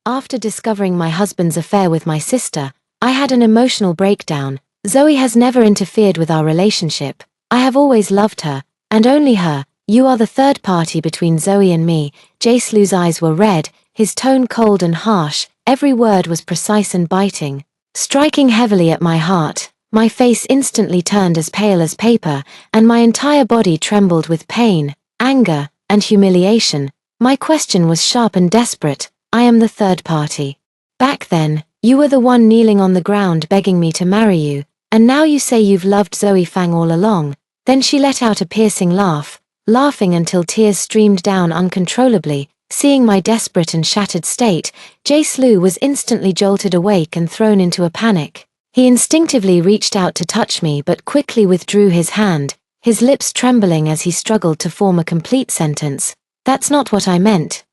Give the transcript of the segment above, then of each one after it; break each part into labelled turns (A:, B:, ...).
A: After discovering my husband's affair with my sister, I had an emotional breakdown. Zoe has never interfered with our relationship. I have always loved her, and only her. You are the third party between Zoe and me. Jacelu's eyes were red, his tone cold and harsh. Every word was precise and biting, striking heavily at my heart. My face instantly turned as pale as paper, and my entire body trembled with pain, anger, and humiliation. My question was sharp and desperate. I am the third party. Back then, you were the one kneeling on the ground begging me to marry you, and now you say you've loved Zoe Fang all along. Then she let out a piercing laugh, laughing until tears streamed down uncontrollably. Seeing my desperate and shattered state, Jacelu was instantly jolted awake and thrown into a panic. He instinctively reached out to touch me but quickly withdrew his hand, his lips trembling as he struggled to form a complete sentence. That's not what I meant.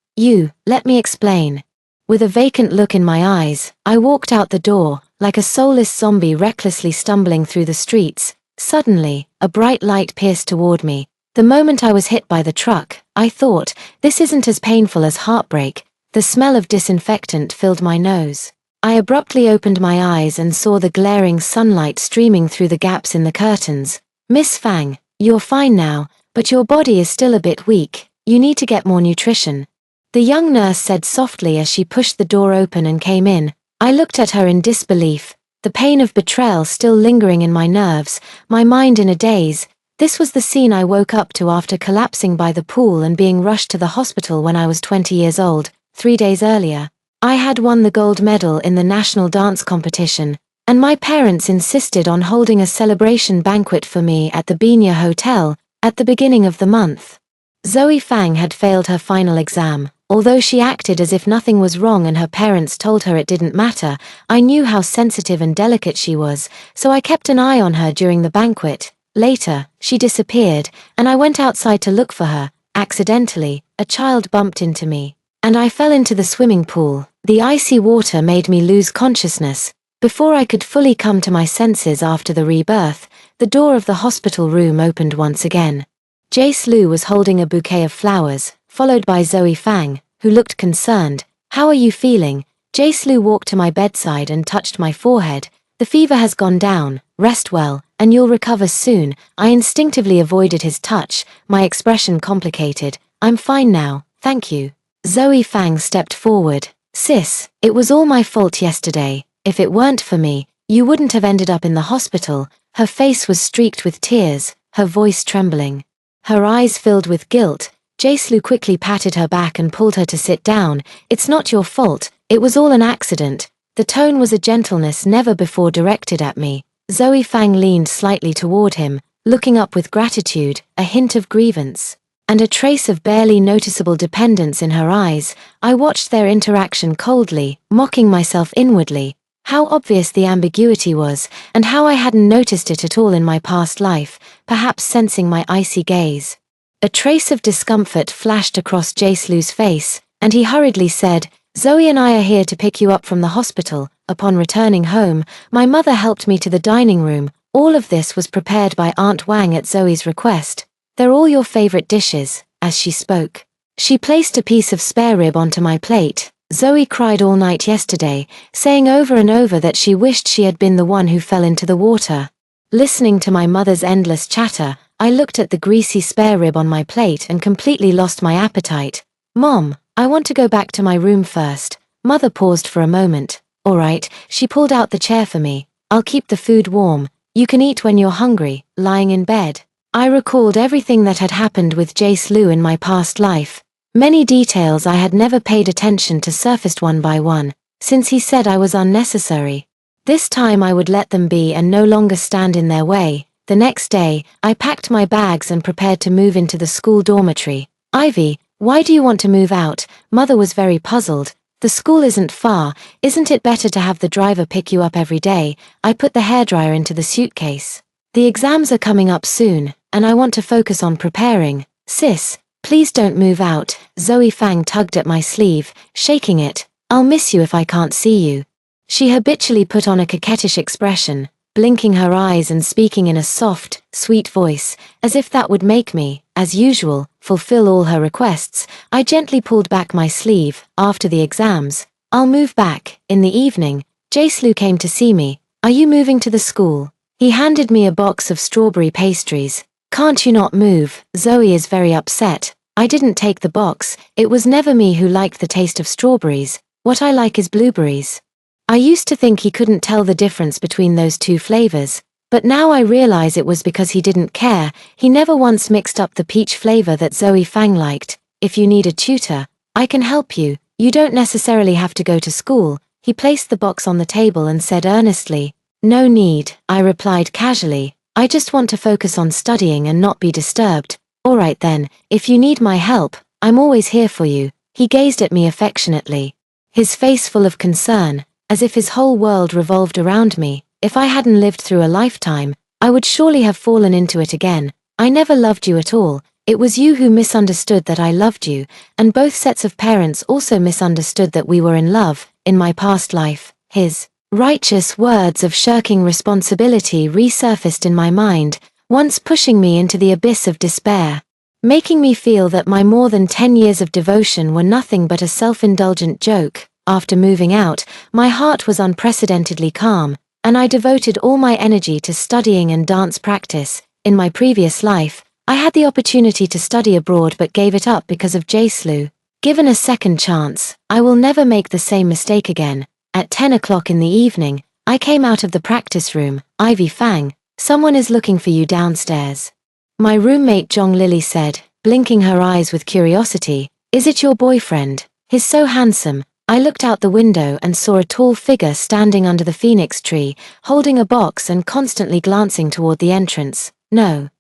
A: Let me explain. With a vacant look in my eyes, I walked out the door, like a soulless zombie recklessly stumbling through the streets. Suddenly, a bright light pierced toward me. The moment I was hit by the truck, I thought, this isn't as painful as heartbreak. The smell of disinfectant filled my nose. I abruptly opened my eyes and saw the glaring sunlight streaming through the gaps in the curtains. Miss Fang, you're fine now, but your body is still a bit weak. You need to get more nutrition. The young nurse said softly as she pushed the door open and came in. I looked at her in disbelief, the pain of betrayal still lingering in my nerves, my mind in a daze. This was the scene I woke up to after collapsing by the pool and being rushed to the hospital when I was 20 years old, 3 days earlier. I had won the gold medal in the national dance competition, and my parents insisted on holding a celebration banquet for me at the Benia Hotel at the beginning of the month. Zoe Fang had failed her final exam. Although she acted as if nothing was wrong and her parents told her it didn't matter, I knew how sensitive and delicate she was, so I kept an eye on her during the banquet. Later, she disappeared, and I went outside to look for her. Accidentally, a child bumped into me, and I fell into the swimming pool. The icy water made me lose consciousness. Before I could fully come to my senses after the rebirth, the door of the hospital room opened once again. Jacelu was holding a bouquet of flowers, followed by Zoe Fang, who looked concerned. How are you feeling? Jacelu walked to my bedside and touched my forehead. The fever has gone down, rest well, and you'll recover soon. I instinctively avoided his touch, my expression complicated. I'm fine now, thank you. Zoe Fang stepped forward. Sis, it was all my fault yesterday. If it weren't for me, you wouldn't have ended up in the hospital. Her face was streaked with tears, her voice trembling. Her eyes filled with guilt. Jacelu quickly patted her back and pulled her to sit down. It's not your fault, it was all an accident. The tone was a gentleness never before directed at me. Zoe Fang leaned slightly toward him, looking up with gratitude, a hint of grievance, and a trace of barely noticeable dependence in her eyes. I watched their interaction coldly, mocking myself inwardly. How obvious the ambiguity was, and how I hadn't noticed it at all in my past life, perhaps sensing my icy gaze. A trace of discomfort flashed across Jacelu's face, and he hurriedly said, Zoe and I are here to pick you up from the hospital. Upon returning home, my mother helped me to the dining room. All of this was prepared by Aunt Wang at Zoe's request. They're all your favorite dishes. As she spoke, she placed a piece of spare rib onto my plate. Zoe cried all night yesterday, saying over and over that she wished she had been the one who fell into the water. Listening to my mother's endless chatter, I looked at the greasy spare rib on my plate and completely lost my appetite. Mom, I want to go back to my room first. Mother paused for a moment. All right, she pulled out the chair for me. I'll keep the food warm. You can eat when you're hungry, lying in bed. I recalled everything that had happened with Jacelu in my past life. Many details I had never paid attention to surfaced one by one, since he said I was unnecessary. This time I would let them be and no longer stand in their way. The next day, I packed my bags and prepared to move into the school dormitory. Ivy, why do you want to move out? Mother was very puzzled. The school isn't far, isn't it better to have the driver pick you up every day? I put the hairdryer into the suitcase. The exams are coming up soon, and I want to focus on preparing. Sis, please don't move out. Zoe Fang tugged at my sleeve, shaking it. I'll miss you if I can't see you. She habitually put on a coquettish expression, blinking her eyes and speaking in a soft, sweet voice, as if that would make me, as usual, fulfill all her requests. I gently pulled back my sleeve. After the exams, I'll move back. In the evening, Jace came to see me. Are you moving to the school? He handed me a box of strawberry pastries. Can't you not move? Zoe is very upset. I didn't take the box. It was never me who liked the taste of strawberries. What I like is blueberries. I used to think he couldn't tell the difference between those two flavors, but now I realize it was because he didn't care. He never once mixed up the peach flavor that Zoe Fang liked. If you need a tutor, I can help you. You don't necessarily have to go to school. He placed the box on the table and said earnestly, "No need," I replied casually. "I just want to focus on studying and not be disturbed." "All right then, if you need my help, I'm always here for you." He gazed at me affectionately, his face full of concern, as if his whole world revolved around me. If I hadn't lived through a lifetime, I would surely have fallen into it again. "I never loved you at all. It was you who misunderstood that I loved you, and both sets of parents also misunderstood that we were in love. In my past life." His righteous words of shirking responsibility resurfaced in my mind, once pushing me into the abyss of despair, making me feel that my more than 10 years of devotion were nothing but a self-indulgent joke. After moving out, my heart was unprecedentedly calm, and I devoted all my energy to studying and dance practice. In my previous life, I had the opportunity to study abroad but gave it up because of Jace. Given a second chance, I will never make the same mistake again. At 10 o'clock in the evening, I came out of the practice room. "Ivy Fang, someone is looking for you downstairs." My roommate Zhong Lily said, blinking her eyes with curiosity. "Is it your boyfriend? He's so handsome." I looked out the window and saw a tall figure standing under the phoenix tree, holding a box and constantly glancing toward the entrance. "No."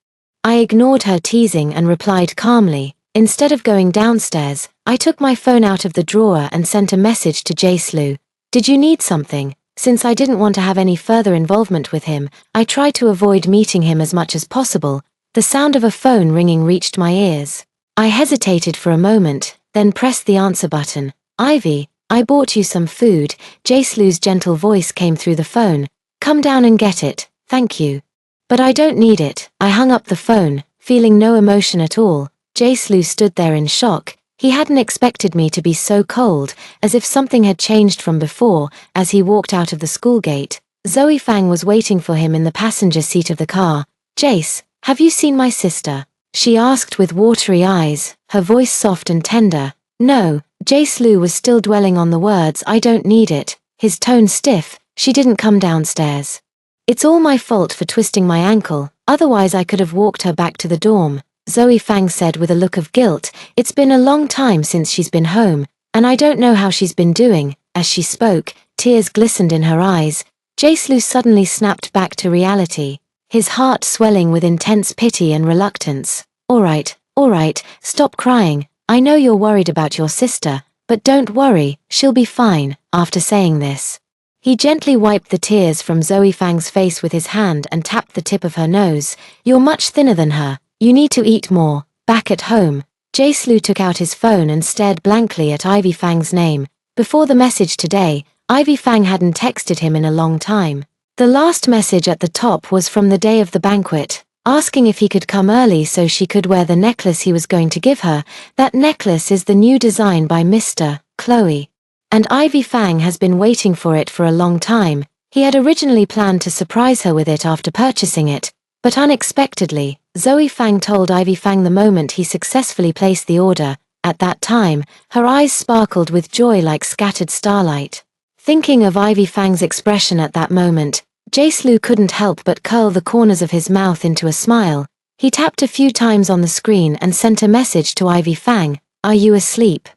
A: I ignored her teasing and replied calmly. Instead of going downstairs, I took my phone out of the drawer and sent a message to Jace. "Did you need something?" Since I didn't want to have any further involvement with him, I tried to avoid meeting him as much as possible. The sound of a phone ringing reached my ears. I hesitated for a moment, then pressed the answer button. "Ivy, I bought you some food." Jace's gentle voice came through the phone. "Come down and get it, thank you." "But I don't need it." I hung up the phone, feeling no emotion at all. Jace stood there in shock. He hadn't expected me to be so cold, as if something had changed from before. As he walked out of the school gate, Zoe Fang was waiting for him in the passenger seat of the car. "Jace, have you seen my sister?" she asked with watery eyes, her voice soft and tender. "No." Jace was still dwelling on the words "I don't need it," his tone stiff. "She didn't come downstairs. It's all my fault for twisting my ankle, otherwise I could have walked her back to the dorm," Zoe Fang said with a look of guilt. "It's been a long time since she's been home, and I don't know how she's been doing." As she spoke, tears glistened in her eyes. Jace suddenly snapped back to reality, his heart swelling with intense pity and reluctance. All right, stop crying. I know you're worried about your sister, but don't worry, she'll be fine." After saying this, he gently wiped the tears from Zoe Fang's face with his hand and tapped the tip of her nose. "You're much thinner than her. You need to eat more." Back at home, Jace took out his phone and stared blankly at Ivy Fang's name. Before the message today, Ivy Fang hadn't texted him in a long time. The last message at the top was from the day of the banquet, asking if he could come early so she could wear the necklace he was going to give her. That necklace is the new design by Mr. Chloe, and Ivy Fang has been waiting for it for a long time. He had originally planned to surprise her with it after purchasing it, but unexpectedly, Zoe Fang told Ivy Fang the moment he successfully placed the order. At that time, her eyes sparkled with joy like scattered starlight. Thinking of Ivy Fang's expression at that moment, Jace couldn't help but curl the corners of his mouth into a smile. He tapped a few times on the screen and sent a message to Ivy Fang. "Are you asleep?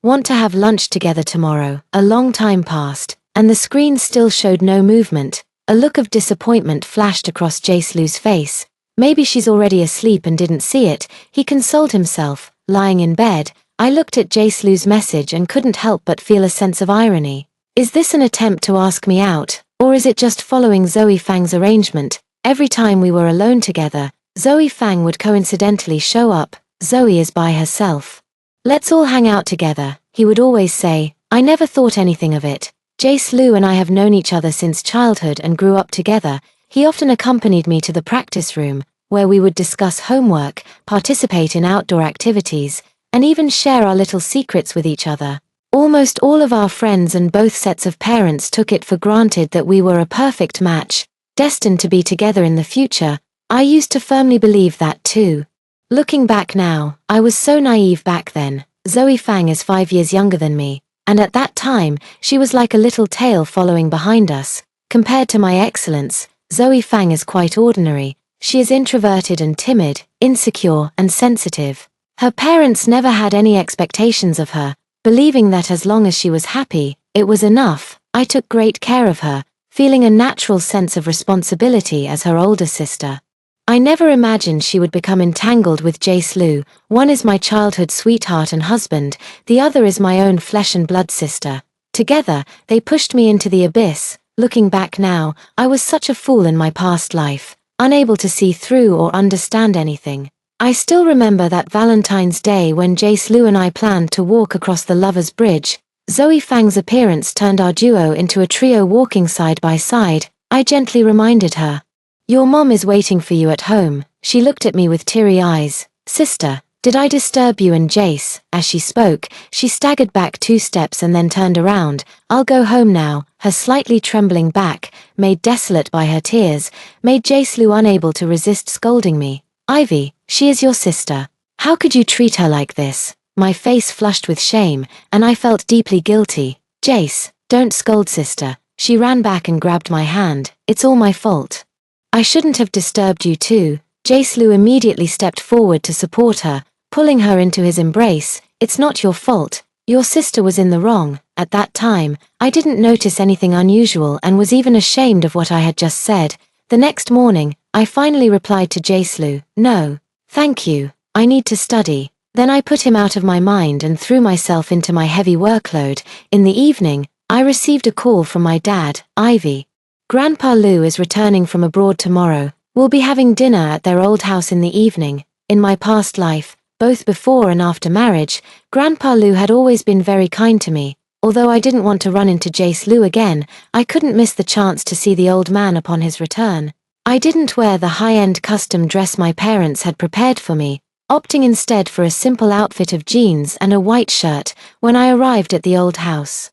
A: Want to have lunch together tomorrow?" A long time passed, and the screen still showed no movement. A look of disappointment flashed across Jace's face. Maybe she's already asleep and didn't see it, he consoled himself. Lying in bed, I looked at Jace's message and couldn't help but feel a sense of irony. Is this an attempt to ask me out, or is it just following Zoe Fang's arrangement? Every time we were alone together, Zoe Fang would coincidentally show up. "Zoe is by herself. Let's all hang out together," he would always say. I never thought anything of it. Jace and I have known each other since childhood and grew up together. He often accompanied me to the practice room, where we would discuss homework, participate in outdoor activities, and even share our little secrets with each other. Almost all of our friends and both sets of parents took it for granted that we were a perfect match, destined to be together in the future. I used to firmly believe that too. Looking back now, I was so naive back then. Zoe Fang is 5 years younger than me, and at that time, she was like a little tail following behind us. Compared to my excellence, Zoe Fang is quite ordinary. She is introverted and timid, insecure and sensitive. Her parents never had any expectations of her, believing that as long as she was happy, it was enough. I took great care of her, feeling a natural sense of responsibility as her older sister. I never imagined she would become entangled with Jace Lu. One is my childhood sweetheart and husband, the other is my own flesh and blood sister. Together, they pushed me into the abyss. Looking back now, I was such a fool in my past life, unable to see through or understand anything. I still remember that Valentine's Day when Jace Lu and I planned to walk across the Lover's Bridge. Zoe Fang's appearance turned our duo into a trio walking side by side. I gently reminded her, "Your mom is waiting for you at home." She looked at me with teary eyes. "Sister, did I disturb you?" And Jace, as she spoke, she staggered back 2 steps and then turned around. "I'll go home now." Her slightly trembling back, made desolate by her tears, made Jace Lu unable to resist scolding me. "Ivy, she is your sister. How could you treat her like this?" My face flushed with shame, and I felt deeply guilty. "Jace, don't scold sister." She ran back and grabbed my hand. "It's all my fault. I shouldn't have disturbed you too." Jace Lu immediately stepped forward to support her, pulling her into his embrace. "It's not your fault. Your sister was in the wrong." At that time, I didn't notice anything unusual and was even ashamed of what I had just said. The next morning, I finally replied to Jace Lu, "No, thank you. I need to study." Then I put him out of my mind and threw myself into my heavy workload. In the evening, I received a call from my dad. "Ivy, Grandpa Lu is returning from abroad tomorrow. We'll be having dinner at their old house in the evening." In my past life, both before and after marriage, Grandpa Lu had always been very kind to me. Although I didn't want to run into Jace Lu again, I couldn't miss the chance to see the old man upon his return. I didn't wear the high-end custom dress my parents had prepared for me, opting instead for a simple outfit of jeans and a white shirt. When I arrived at the old house,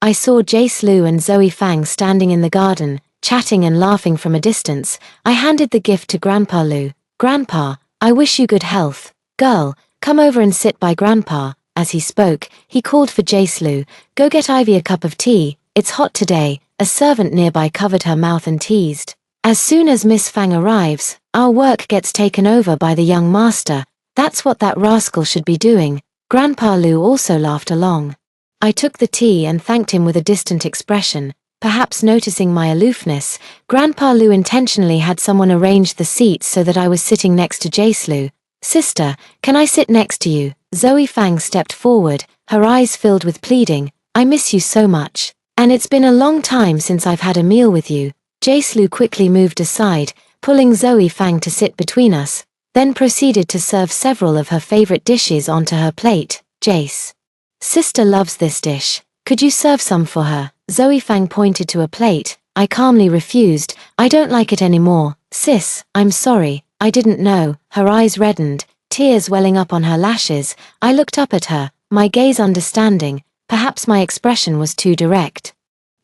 A: I saw Jace Lu and Zoe Fang standing in the garden, chatting and laughing from a distance. I handed the gift to Grandpa Lu. "Grandpa, I wish you good health. Girl, come over and sit by Grandpa." As he spoke, he called for Jace Lu. "Go get Ivy a cup of tea. It's hot today." A servant nearby covered her mouth and teased, "As soon as Miss Fang arrives, our work gets taken over by the young master. That's what that rascal should be doing." Grandpa Lu also laughed along. I took the tea and thanked him with a distant expression. Perhaps noticing my aloofness, Grandpa Lu intentionally had someone arrange the seats so that I was sitting next to Jace Lu. "Sister, can I sit next to you?" Zoe Fang stepped forward, her eyes filled with pleading. "I miss you so much. And it's been a long time since I've had a meal with you." Jace Lu quickly moved aside, pulling Zoe Fang to sit between us, then proceeded to serve several of her favorite dishes onto her plate. "Jace, sister loves this dish. Could you serve some for her?" Zoe Fang pointed to a plate. I calmly refused. "I don't like it anymore. Sis, I'm sorry. I didn't know." Her eyes reddened, tears welling up on her lashes. I looked up at her, my gaze understanding. Perhaps my expression was too direct.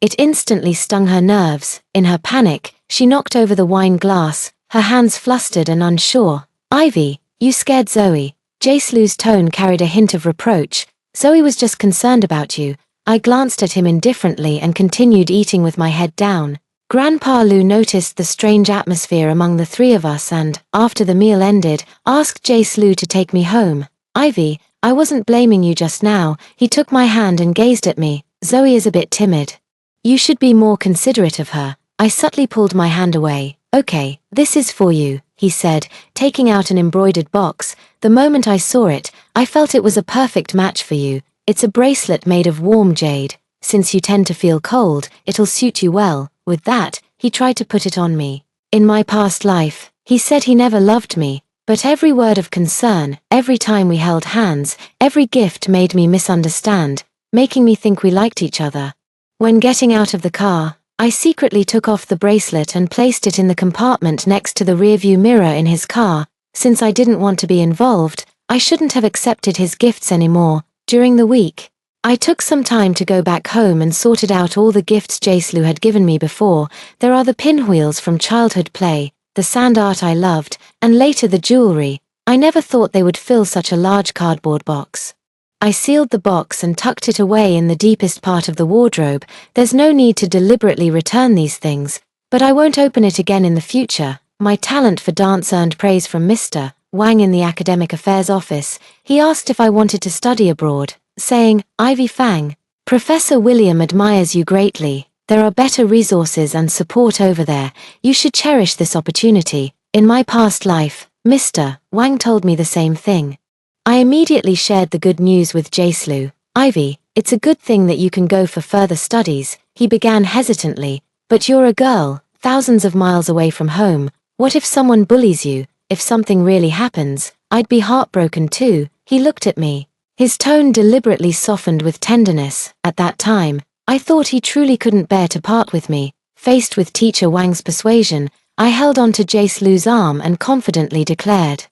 A: It instantly stung her nerves. In her panic, she knocked over the wine glass, her hands flustered and unsure. "Ivy, you scared Zoe." Jace Lu's tone carried a hint of reproach. "Zoe was just concerned about you." I glanced at him indifferently and continued eating with my head down. Grandpa Lu noticed the strange atmosphere among the 3 of us and, after the meal ended, asked Jace Lu to take me home. "Ivy, I wasn't blaming you just now." He took my hand and gazed at me. "Zoe is a bit timid. You should be more considerate of her." I subtly pulled my hand away. "Okay, this is for you," he said, taking out an embroidered box. The moment I saw it, I felt it was a perfect match for you. It's a bracelet made of warm jade. Since you tend to feel cold, it'll suit you well. With that, he tried to put it on me. In my past life, he said he never loved me, but every word of concern, every time we held hands, every gift made me misunderstand, making me think we liked each other. When getting out of the car, I secretly took off the bracelet and placed it in the compartment next to the rearview mirror in his car. Since I didn't want to be involved, I shouldn't have accepted his gifts anymore. During the week, I took some time to go back home and sorted out all the gifts Jaislu had given me before. There are the pinwheels from childhood play, the sand art I loved, and later the jewelry. I never thought they would fill such a large cardboard box. I sealed the box and tucked it away in the deepest part of the wardrobe. There's no need to deliberately return these things, but I won't open it again in the future. My talent for dance earned praise from Mr. Wang in the Academic Affairs office. He asked if I wanted to study abroad, saying, "Ivy Fang, Professor William admires you greatly. There are better resources and support over there. You should cherish this opportunity. In my past life, Mr. Wang told me the same thing." I immediately shared the good news with Jaislu. "Ivy, it's a good thing that you can go for further studies," he began hesitantly, "but you're a girl, thousands of miles away from home. What if someone bullies you? If something really happens, I'd be heartbroken too." He looked at me. His tone deliberately softened with tenderness. At that time, I thought he truly couldn't bear to part with me. Faced with Teacher Wang's persuasion, I held on to Jaislu's arm and confidently declared,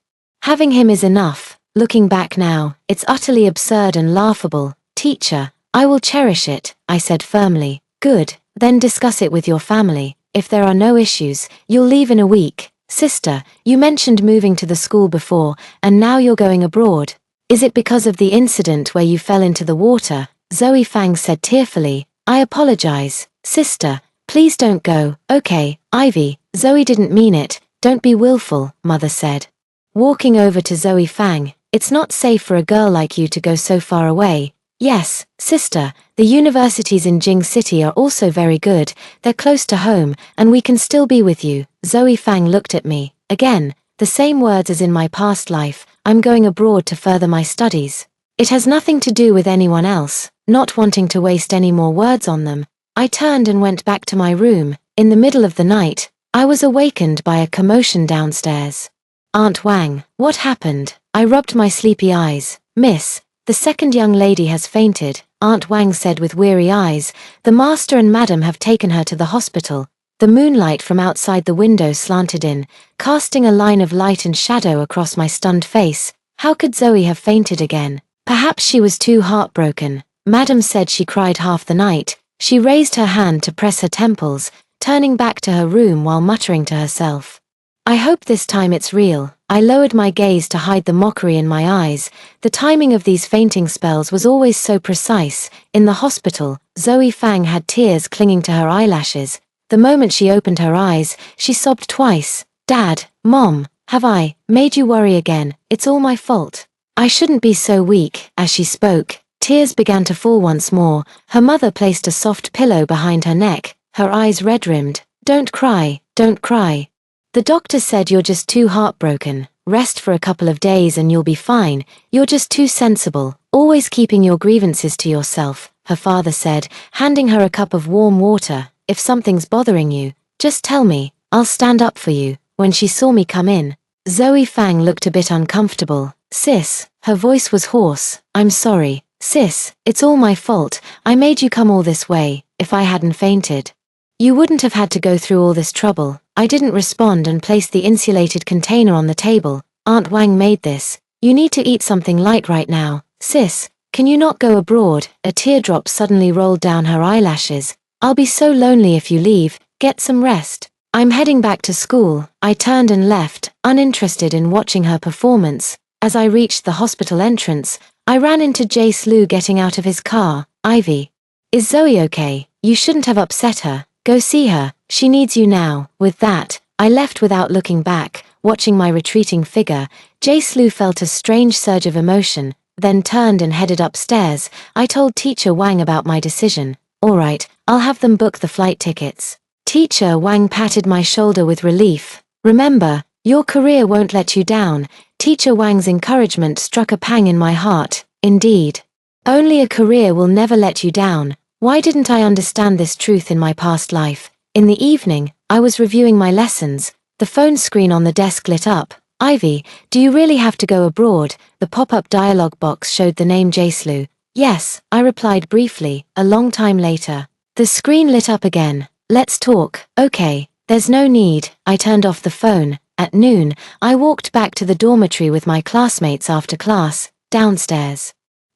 A: "Having him is enough." Looking back now, it's utterly absurd and laughable. "Teacher, I will cherish it," I said firmly. "Good, then discuss it with your family. If there are no issues, you'll leave in a week." "Sister, you mentioned moving to the school before, and now you're going abroad. Is it because of the incident where you fell into the water?" Zoe Fang said tearfully. "I apologize. Sister, please don't go." "Okay, Ivy, Zoe didn't mean it. Don't be willful," Mother said. Walking over to Zoe Fang, "It's not safe for a girl like you to go so far away." "Yes, sister, the universities in Jing City are also very good. They're close to home, and we can still be with you." Zoe Fang looked at me. Again, the same words as in my past life. "I'm going abroad to further my studies. It has nothing to do with anyone else." Not wanting to waste any more words on them, I turned and went back to my room. In the middle of the night, I was awakened by a commotion downstairs. "Aunt Wang, what happened?" I rubbed my sleepy eyes. "Miss, the second young lady has fainted," Aunt Wang said with weary eyes. "The master and madam have taken her to the hospital." The moonlight from outside the window slanted in, casting a line of light and shadow across my stunned face. How could Zoe have fainted again? Perhaps she was too heartbroken. Madam said she cried half the night. She raised her hand to press her temples, turning back to her room while muttering to herself, "I hope this time it's real." I lowered my gaze to hide the mockery in my eyes. The timing of these fainting spells was always so precise. In the hospital, Zoe Fang had tears clinging to her eyelashes. The moment she opened her eyes, she sobbed twice. "Dad, Mom, have I made you worry again? It's all my fault. I shouldn't be so weak." As she spoke, tears began to fall once more. Her mother placed a soft pillow behind her neck, her eyes red-rimmed. "Don't cry, don't cry. The doctor said you're just too heartbroken. Rest for a couple of days and you'll be fine. You're just too sensible, always keeping your grievances to yourself," her father said, handing her a cup of warm water. "If something's bothering you, just tell me. I'll stand up for you." When she saw me come in, Zoe Fang looked a bit uncomfortable. "Sis," her voice was hoarse, "I'm sorry. Sis, it's all my fault. I made you come all this way. If I hadn't fainted, you wouldn't have had to go through all this trouble." I didn't respond and placed the insulated container on the table. "Aunt Wang made this. You need to eat something light right now. Sis, can you not go abroad?" A teardrop suddenly rolled down her eyelashes. "I'll be so lonely if you leave. Get some rest." "I'm heading back to school." I turned and left, uninterested in watching her performance. As I reached the hospital entrance, I ran into Jaislu getting out of his car. "Ivy, is Zoe okay? You shouldn't have upset her. Go see her. She needs you now." With that, I left without looking back. Watching my retreating figure, Jaislu felt a strange surge of emotion, then turned and headed upstairs. I told Teacher Wang about my decision. "All right, I'll have them book the flight tickets." Teacher Wang patted my shoulder with relief. "Remember, your career won't let you down." Teacher Wang's encouragement struck a pang in my heart. Indeed. Only a career will never let you down. Why didn't I understand this truth in my past life? In the evening, I was reviewing my lessons. The phone screen on the desk lit up. "Ivy, do you really have to go abroad?" The pop-up dialog box showed the name Jaislu. "Yes," I replied briefly. A long time later, the screen lit up again. "Let's talk." "Okay, there's no need." I turned off the phone. At noon, I walked back to the dormitory with my classmates after class. Downstairs,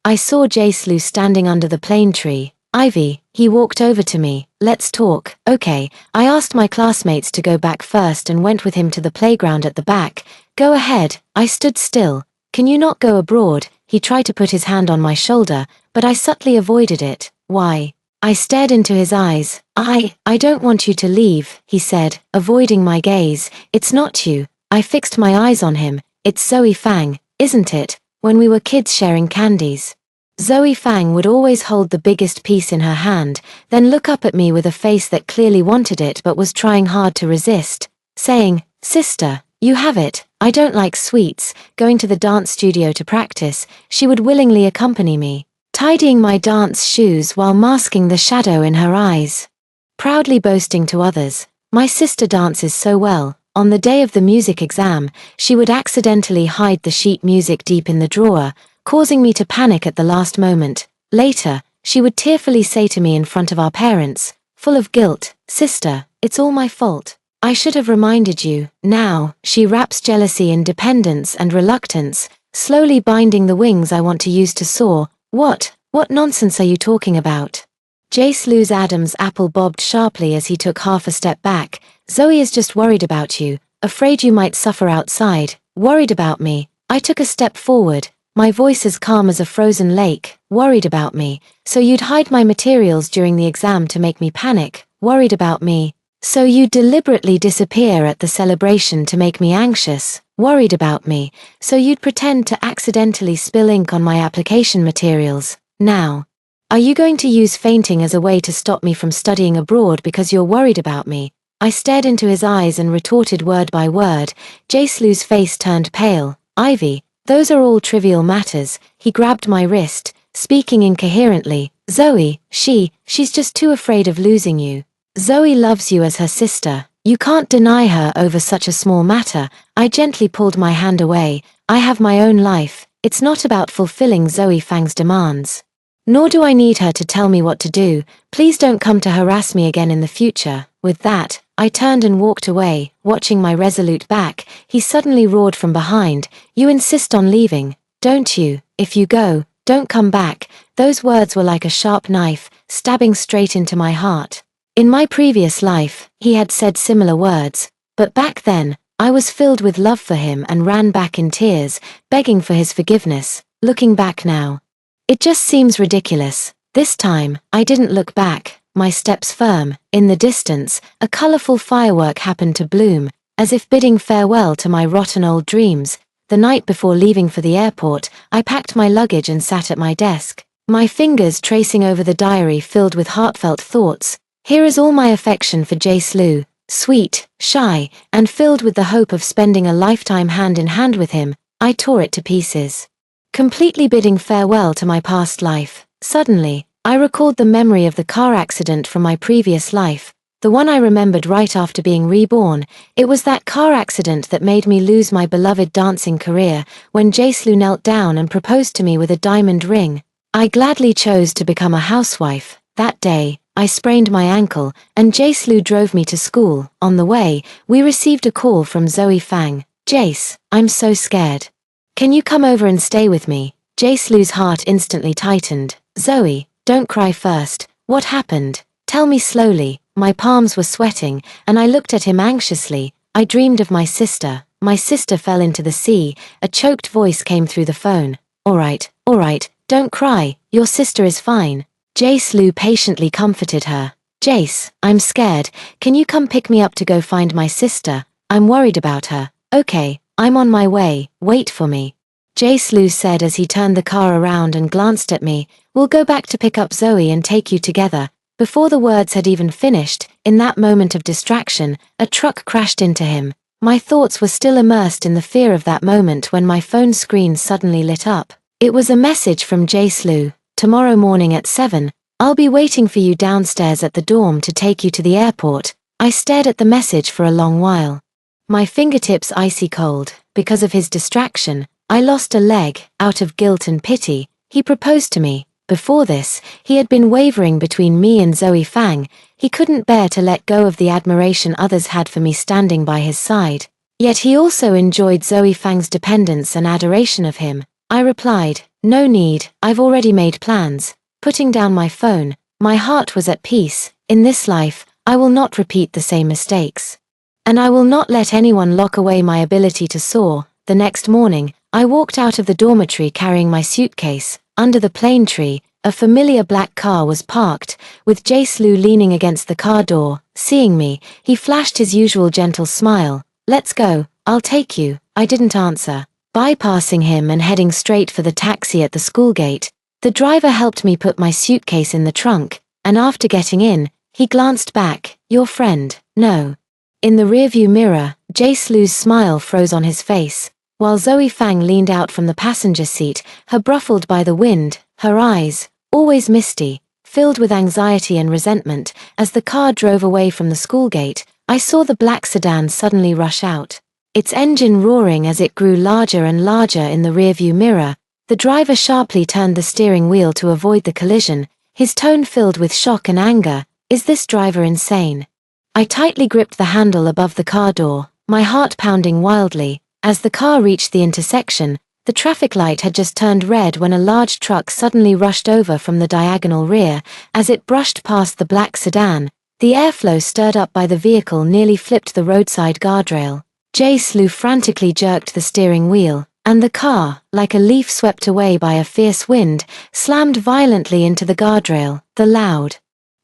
A: I saw Jace standing under the plane tree. Ivy, he walked over to me. Let's talk. Okay, I asked my classmates to go back first and went with him to the playground at the back. Go ahead. I stood still. Can you not go abroad? He tried to put his hand on my shoulder, but I subtly avoided it. Why? I stared into his eyes. I don't want you to leave, he said, avoiding my gaze. It's not you. I fixed my eyes on him. It's Zoe Fang, isn't it? When we were kids sharing candies. Zoe Fang would always hold the biggest piece in her hand, then look up at me with a face that clearly wanted it but was trying hard to resist, saying, "Sister, you have it. I don't like sweets." Going to the dance studio to practice, she would willingly accompany me, tidying my dance shoes while masking the shadow in her eyes. Proudly boasting to others, "My sister dances so well." On the day of the music exam, she would accidentally hide the sheet music deep in the drawer, causing me to panic at the last moment. Later, she would tearfully say to me in front of our parents, full of guilt, "Sister, it's all my fault. I should have reminded you." Now, she wraps jealousy in dependence and reluctance, slowly binding the wings I want to use to soar. What nonsense are you talking about? Jace Adams' apple bobbed sharply as he took half a step back. Zoe is just worried about you, afraid you might suffer outside. Worried about me? I took a step forward, my voice as calm as a frozen lake. Worried about me? So you'd hide my materials during the exam to make me panic? Worried about me? So you'd deliberately disappear at the celebration to make me anxious? Worried about me? So you'd pretend to accidentally spill ink on my application materials? Now, are you going to use fainting as a way to stop me from studying abroad because you're worried about me? I stared into his eyes and retorted word by word. Jace face turned pale. Ivy, those are all trivial matters. He grabbed my wrist, speaking incoherently. Zoe, she's just too afraid of losing you. Zoe loves you as her sister. You can't deny her over such a small matter. I gently pulled my hand away. I have my own life. It's not about fulfilling Zoe Fang's demands. Nor do I need her to tell me what to do. Please don't come to harass me again in the future. With that, I turned and walked away, watching my resolute back. He suddenly roared from behind, "You insist on leaving, don't you? If you go, don't come back." Those words were like a sharp knife, stabbing straight into my heart. In my previous life, he had said similar words, but back then, I was filled with love for him and ran back in tears, begging for his forgiveness. Looking back now, it just seems ridiculous. This time, I didn't look back, my steps firm. In the distance, a colorful firework happened to bloom, as if bidding farewell to my rotten old dreams. The night before leaving for the airport, I packed my luggage and sat at my desk, my fingers tracing over the diary filled with heartfelt thoughts. Here is all my affection for Jace, sweet, shy, and filled with the hope of spending a lifetime hand in hand with him. I tore it to pieces, completely bidding farewell to my past life. Suddenly, I recalled the memory of the car accident from my previous life, the one I remembered right after being reborn. It was that car accident that made me lose my beloved dancing career, when Jace knelt down and proposed to me with a diamond ring. I gladly chose to become a housewife. That day, I sprained my ankle, and Jace drove me to school. On the way, we received a call from Zoe Fang. "Jace, I'm so scared. Can you come over and stay with me?" Jace's heart instantly tightened. "Zoe, don't cry first. What happened? Tell me slowly." My palms were sweating, and I looked at him anxiously. "I dreamed of my sister. My sister fell into the sea." A choked voice came through the phone. All right, don't cry. Your sister is fine." Jace patiently comforted her. "Jace, I'm scared. Can you come pick me up to go find my sister? I'm worried about her." "Okay, I'm on my way. Wait for me," Jace said as he turned the car around and glanced at me. "We'll go back to pick up Zoe and take you together." Before the words had even finished, in that moment of distraction, a truck crashed into him. My thoughts were still immersed in the fear of that moment when my phone screen suddenly lit up. It was a message from Jace. "Tomorrow morning at 7, I'll be waiting for you downstairs at the dorm to take you to the airport." I stared at the message for a long while, my fingertips icy cold. Because of his distraction, I lost a leg. Out of guilt and pity, he proposed to me. Before this, he had been wavering between me and Zoe Fang. He couldn't bear to let go of the admiration others had for me standing by his side. Yet he also enjoyed Zoe Fang's dependence and adoration of him. I replied, No need, I've already made plans. Putting down my phone, my heart was at peace. In this life, I will not repeat the same mistakes. And I will not let anyone lock away my ability to soar. The next morning, I walked out of the dormitory carrying my suitcase. Under the plane tree, a familiar black car was parked, with Jace Lu leaning against the car door. Seeing me, he flashed his usual gentle smile. Let's go, I'll take you. I didn't answer. Bypassing him and heading straight for the taxi at the school gate, the driver helped me put my suitcase in the trunk, and after getting in, he glanced back. Your friend, no. In the rearview mirror, Jace Lu's smile froze on his face, while Zoe Fang leaned out from the passenger seat, her ruffled by the wind, her eyes, always misty, filled with anxiety and resentment. As the car drove away from the school gate, I saw the black sedan suddenly rush out, its engine roaring as it grew larger and larger in the rearview mirror. The driver sharply turned the steering wheel to avoid the collision, his tone filled with shock and anger. Is this driver insane? I tightly gripped the handle above the car door, my heart pounding wildly. As the car reached the intersection, the traffic light had just turned red when a large truck suddenly rushed over from the diagonal rear. As it brushed past the black sedan, the airflow stirred up by the vehicle nearly flipped the roadside guardrail. Jace Lu frantically jerked the steering wheel, and the car, like a leaf swept away by a fierce wind, slammed violently into the guardrail. The loud,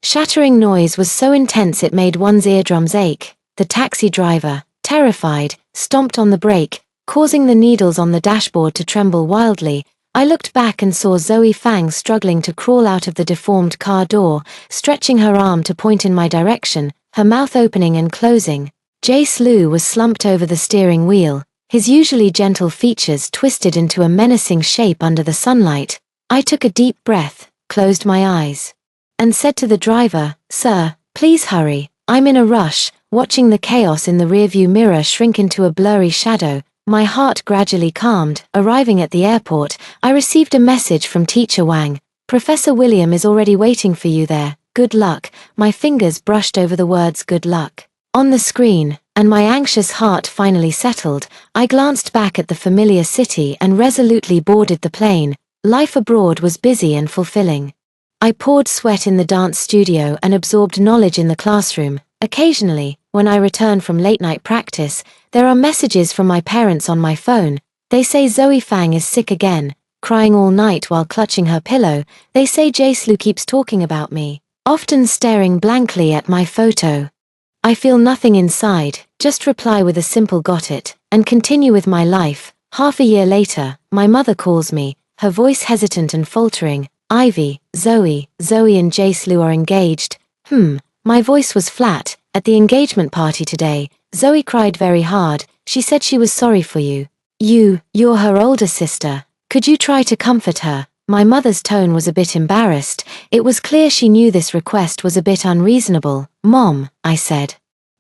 A: shattering noise was so intense it made one's eardrums ache. The taxi driver, terrified, stomped on the brake, causing the needles on the dashboard to tremble wildly. I looked back and saw Zoe Fang struggling to crawl out of the deformed car door, stretching her arm to point in my direction, her mouth opening and closing. Jace Lu was slumped over the steering wheel, his usually gentle features twisted into a menacing shape under the sunlight. I took a deep breath, closed my eyes, and said to the driver, "Sir, please hurry, I'm in a rush." Watching the chaos in the rearview mirror shrink into a blurry shadow, my heart gradually calmed. Arriving at the airport, I received a message from Teacher Wang. "Professor William is already waiting for you there. Good luck." My fingers brushed over the words "good luck" on the screen, and my anxious heart finally settled. I glanced back at the familiar city and resolutely boarded the plane. Life abroad was busy and fulfilling. I poured sweat in the dance studio and absorbed knowledge in the classroom. Occasionally, when I return from late-night practice, there are messages from my parents on my phone. They say Zoe Fang is sick again, crying all night while clutching her pillow. They say Jace Lu keeps talking about me, often staring blankly at my photo. I feel nothing inside, just reply with a simple "got it," and continue with my life. Half a year later, my mother calls me, her voice hesitant and faltering. "Ivy, Zoe and Jace Lu are engaged." My voice was flat. "At the engagement party today, Zoe cried very hard. She said she was sorry for you. You're her older sister. Could you try to comfort her?" My mother's tone was a bit embarrassed. It was clear she knew this request was a bit unreasonable. "Mom," I said,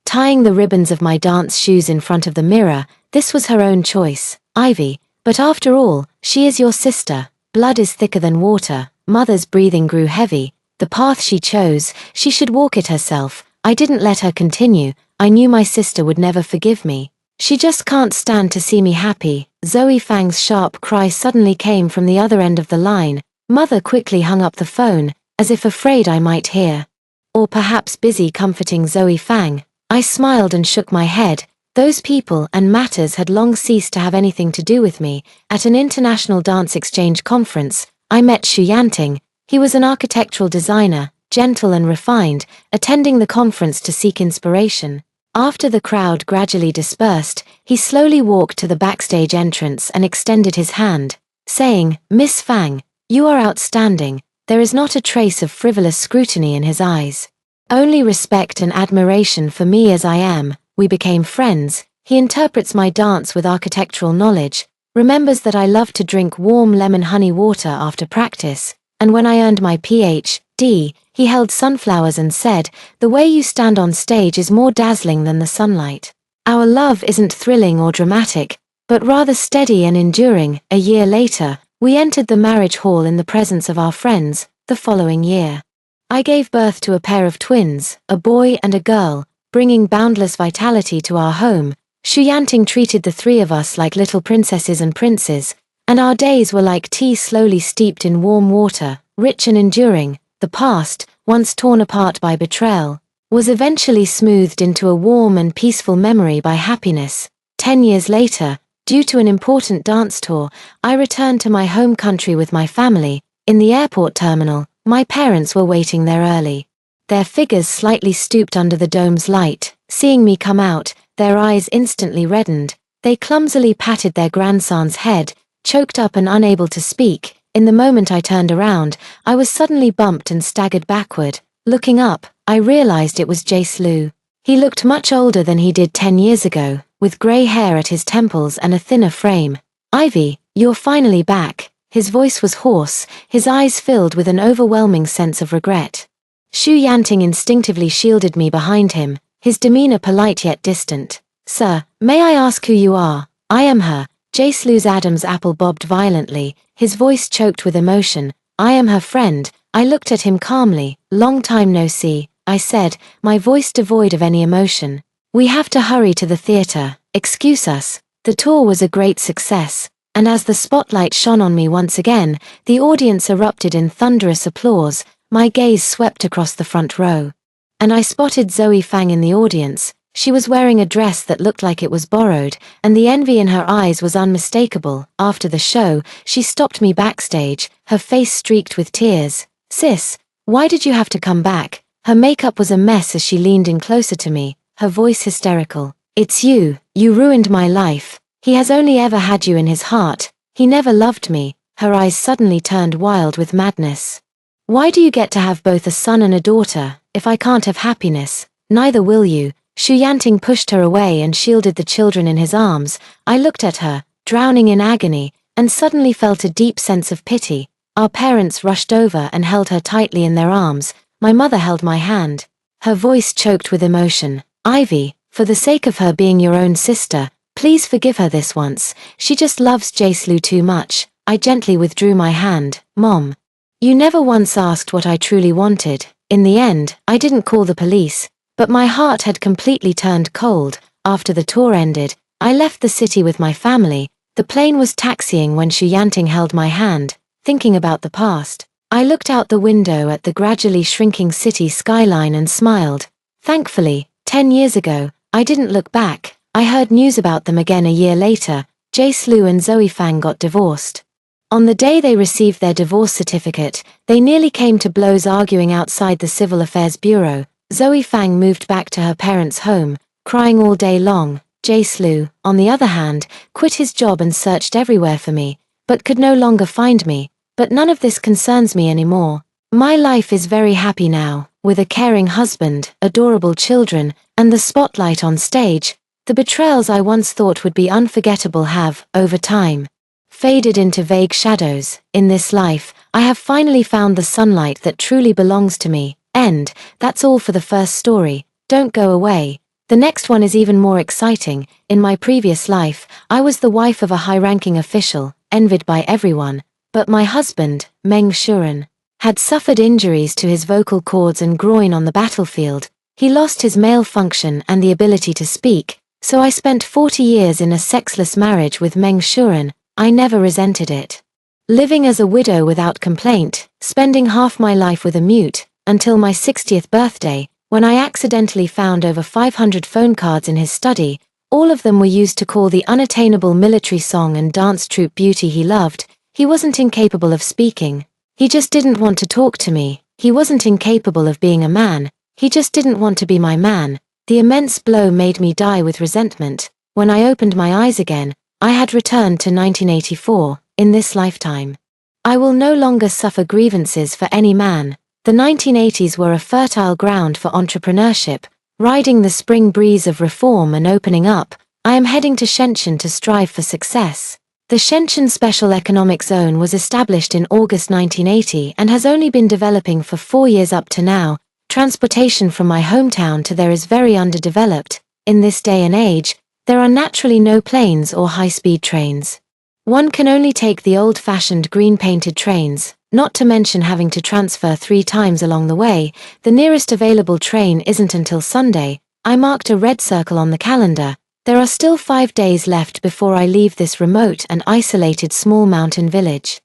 A: tying the ribbons of my dance shoes in front of the mirror, "this was her own choice, Ivy. But after all, she is your sister. Blood is thicker than water." Mother's breathing grew heavy. The path she chose, she should walk it herself. I didn't let her continue. I knew my sister would never forgive me. "She just can't stand to see me happy." Zoe Fang's sharp cry suddenly came from the other end of the line. Mother quickly hung up the phone, as if afraid I might hear. Or perhaps busy comforting Zoe Fang. I smiled and shook my head. Those people and matters had long ceased to have anything to do with me. At an international dance exchange conference, I met Xu Yanting. He was an architectural designer, gentle and refined, attending the conference to seek inspiration. After the crowd gradually dispersed, he slowly walked to the backstage entrance and extended his hand, saying, "Miss Fang, you are outstanding." There is not a trace of frivolous scrutiny in his eyes. Only respect and admiration for me as I am. We became friends. He interprets my dance with architectural knowledge, remembers that I love to drink warm lemon honey water after practice, and when I earned my Ph.D., he held sunflowers and said, "The way you stand on stage is more dazzling than the sunlight." Our love isn't thrilling or dramatic, but rather steady and enduring. A year later, we entered the marriage hall in the presence of our friends. The following year, I gave birth to a pair of twins, a boy and a girl, bringing boundless vitality to our home. Xu Yanting treated the three of us like little princesses and princes, And our days were like tea slowly steeped in warm water, rich and enduring. The past, once torn apart by betrayal, was eventually smoothed into a warm and peaceful memory by happiness. 10 years later, due to an important dance tour, I returned to my home country with my family. In the airport terminal, my parents were waiting there early. Their figures slightly stooped under the dome's light. Seeing me come out, their eyes instantly reddened. They clumsily patted their grandson's head, choked up and unable to speak. In the moment I turned around, I was suddenly bumped and staggered backward. Looking up, I realized it was Jace. He looked much older than he did 10 years ago, with grey hair at his temples and a thinner frame. "Ivy, you're finally back." His voice was hoarse, his eyes filled with an overwhelming sense of regret. Shu Yanting instinctively shielded me behind him, his demeanor polite yet distant. "Sir, may I ask who you are?" "I am her." Jace's Adam's apple bobbed violently, his voice choked with emotion. "I am her friend." I looked at him calmly. "Long time no see," I said, my voice devoid of any emotion. "We have to hurry to the theater. Excuse us." The tour was a great success, and as the spotlight shone on me once again, the audience erupted in thunderous applause. My gaze swept across the front row, and I spotted Zoe Fang in the audience. She was wearing a dress that looked like it was borrowed, and the envy in her eyes was unmistakable. After the show, she stopped me backstage, her face streaked with tears. "Sis, why did you have to come back?" Her makeup was a mess as she leaned in closer to me, her voice hysterical. "It's you. You ruined my life. He has only ever had you in his heart. He never loved me." Her eyes suddenly turned wild with madness. "Why do you get to have both a son and a daughter? If I can't have happiness, neither will you." Shu Yanting pushed her away and shielded the children in his arms. I looked at her, drowning in agony, and suddenly felt a deep sense of pity. Our parents rushed over and held her tightly in their arms. My mother held my hand. Her voice choked with emotion. "Ivy, for the sake of her being your own sister, please forgive her this once. She just loves Jace too much." I gently withdrew my hand. "Mom, you never once asked what I truly wanted." In the end, I didn't call the police, but my heart had completely turned cold. After the tour ended, I left the city with my family. The plane was taxiing when Shu Yanting held my hand. Thinking about the past, I looked out the window at the gradually shrinking city skyline and smiled. Thankfully, 10 years ago, I didn't look back. I heard news about them again a year later. Jace and Zoe Fang got divorced. On the day they received their divorce certificate, they nearly came to blows arguing outside the Civil Affairs Bureau. Zoe Fang moved back to her parents' home, crying all day long. Jace, on the other hand, quit his job and searched everywhere for me, but could no longer find me. But none of this concerns me anymore. My life is very happy now, with a caring husband, adorable children, and the spotlight on stage. The betrayals I once thought would be unforgettable have, over time, faded into vague shadows. In this life, I have finally found the sunlight that truly belongs to me. End. That's all for the first story. Don't go away. The next one is even more exciting. In my previous life, I was the wife of a high-ranking official, envied by everyone. But my husband, Meng Shuren, had suffered injuries to his vocal cords and groin on the battlefield. He lost his male function and the ability to speak, so I spent 40 years in a sexless marriage with Meng Shuren. I never resented it. Living as a widow without complaint, spending half my life with a mute, until my 60th birthday, when I accidentally found over 500 phone cards in his study. All of them were used to call the unattainable military song and dance troupe beauty he loved. He wasn't incapable of speaking. He just didn't want to talk to me. He wasn't incapable of being a man. He just didn't want to be my man. The immense blow made me die with resentment. When I opened my eyes again, I had returned to 1984. In this lifetime, I will no longer suffer grievances for any man. The 1980s were a fertile ground for entrepreneurship. Riding the spring breeze of reform and opening up, I am heading to Shenzhen to strive for success. The Shenzhen Special Economic Zone was established in August 1980 and has only been developing for 4 years up to now. Transportation from my hometown to there is very underdeveloped. In this day and age, there are naturally no planes or high-speed trains. One can only take the old-fashioned green-painted trains, not to mention having to transfer 3 times along the way. The nearest available train isn't until Sunday. I marked a red circle on the calendar. There are still 5 days left before I leave this remote and isolated small mountain village.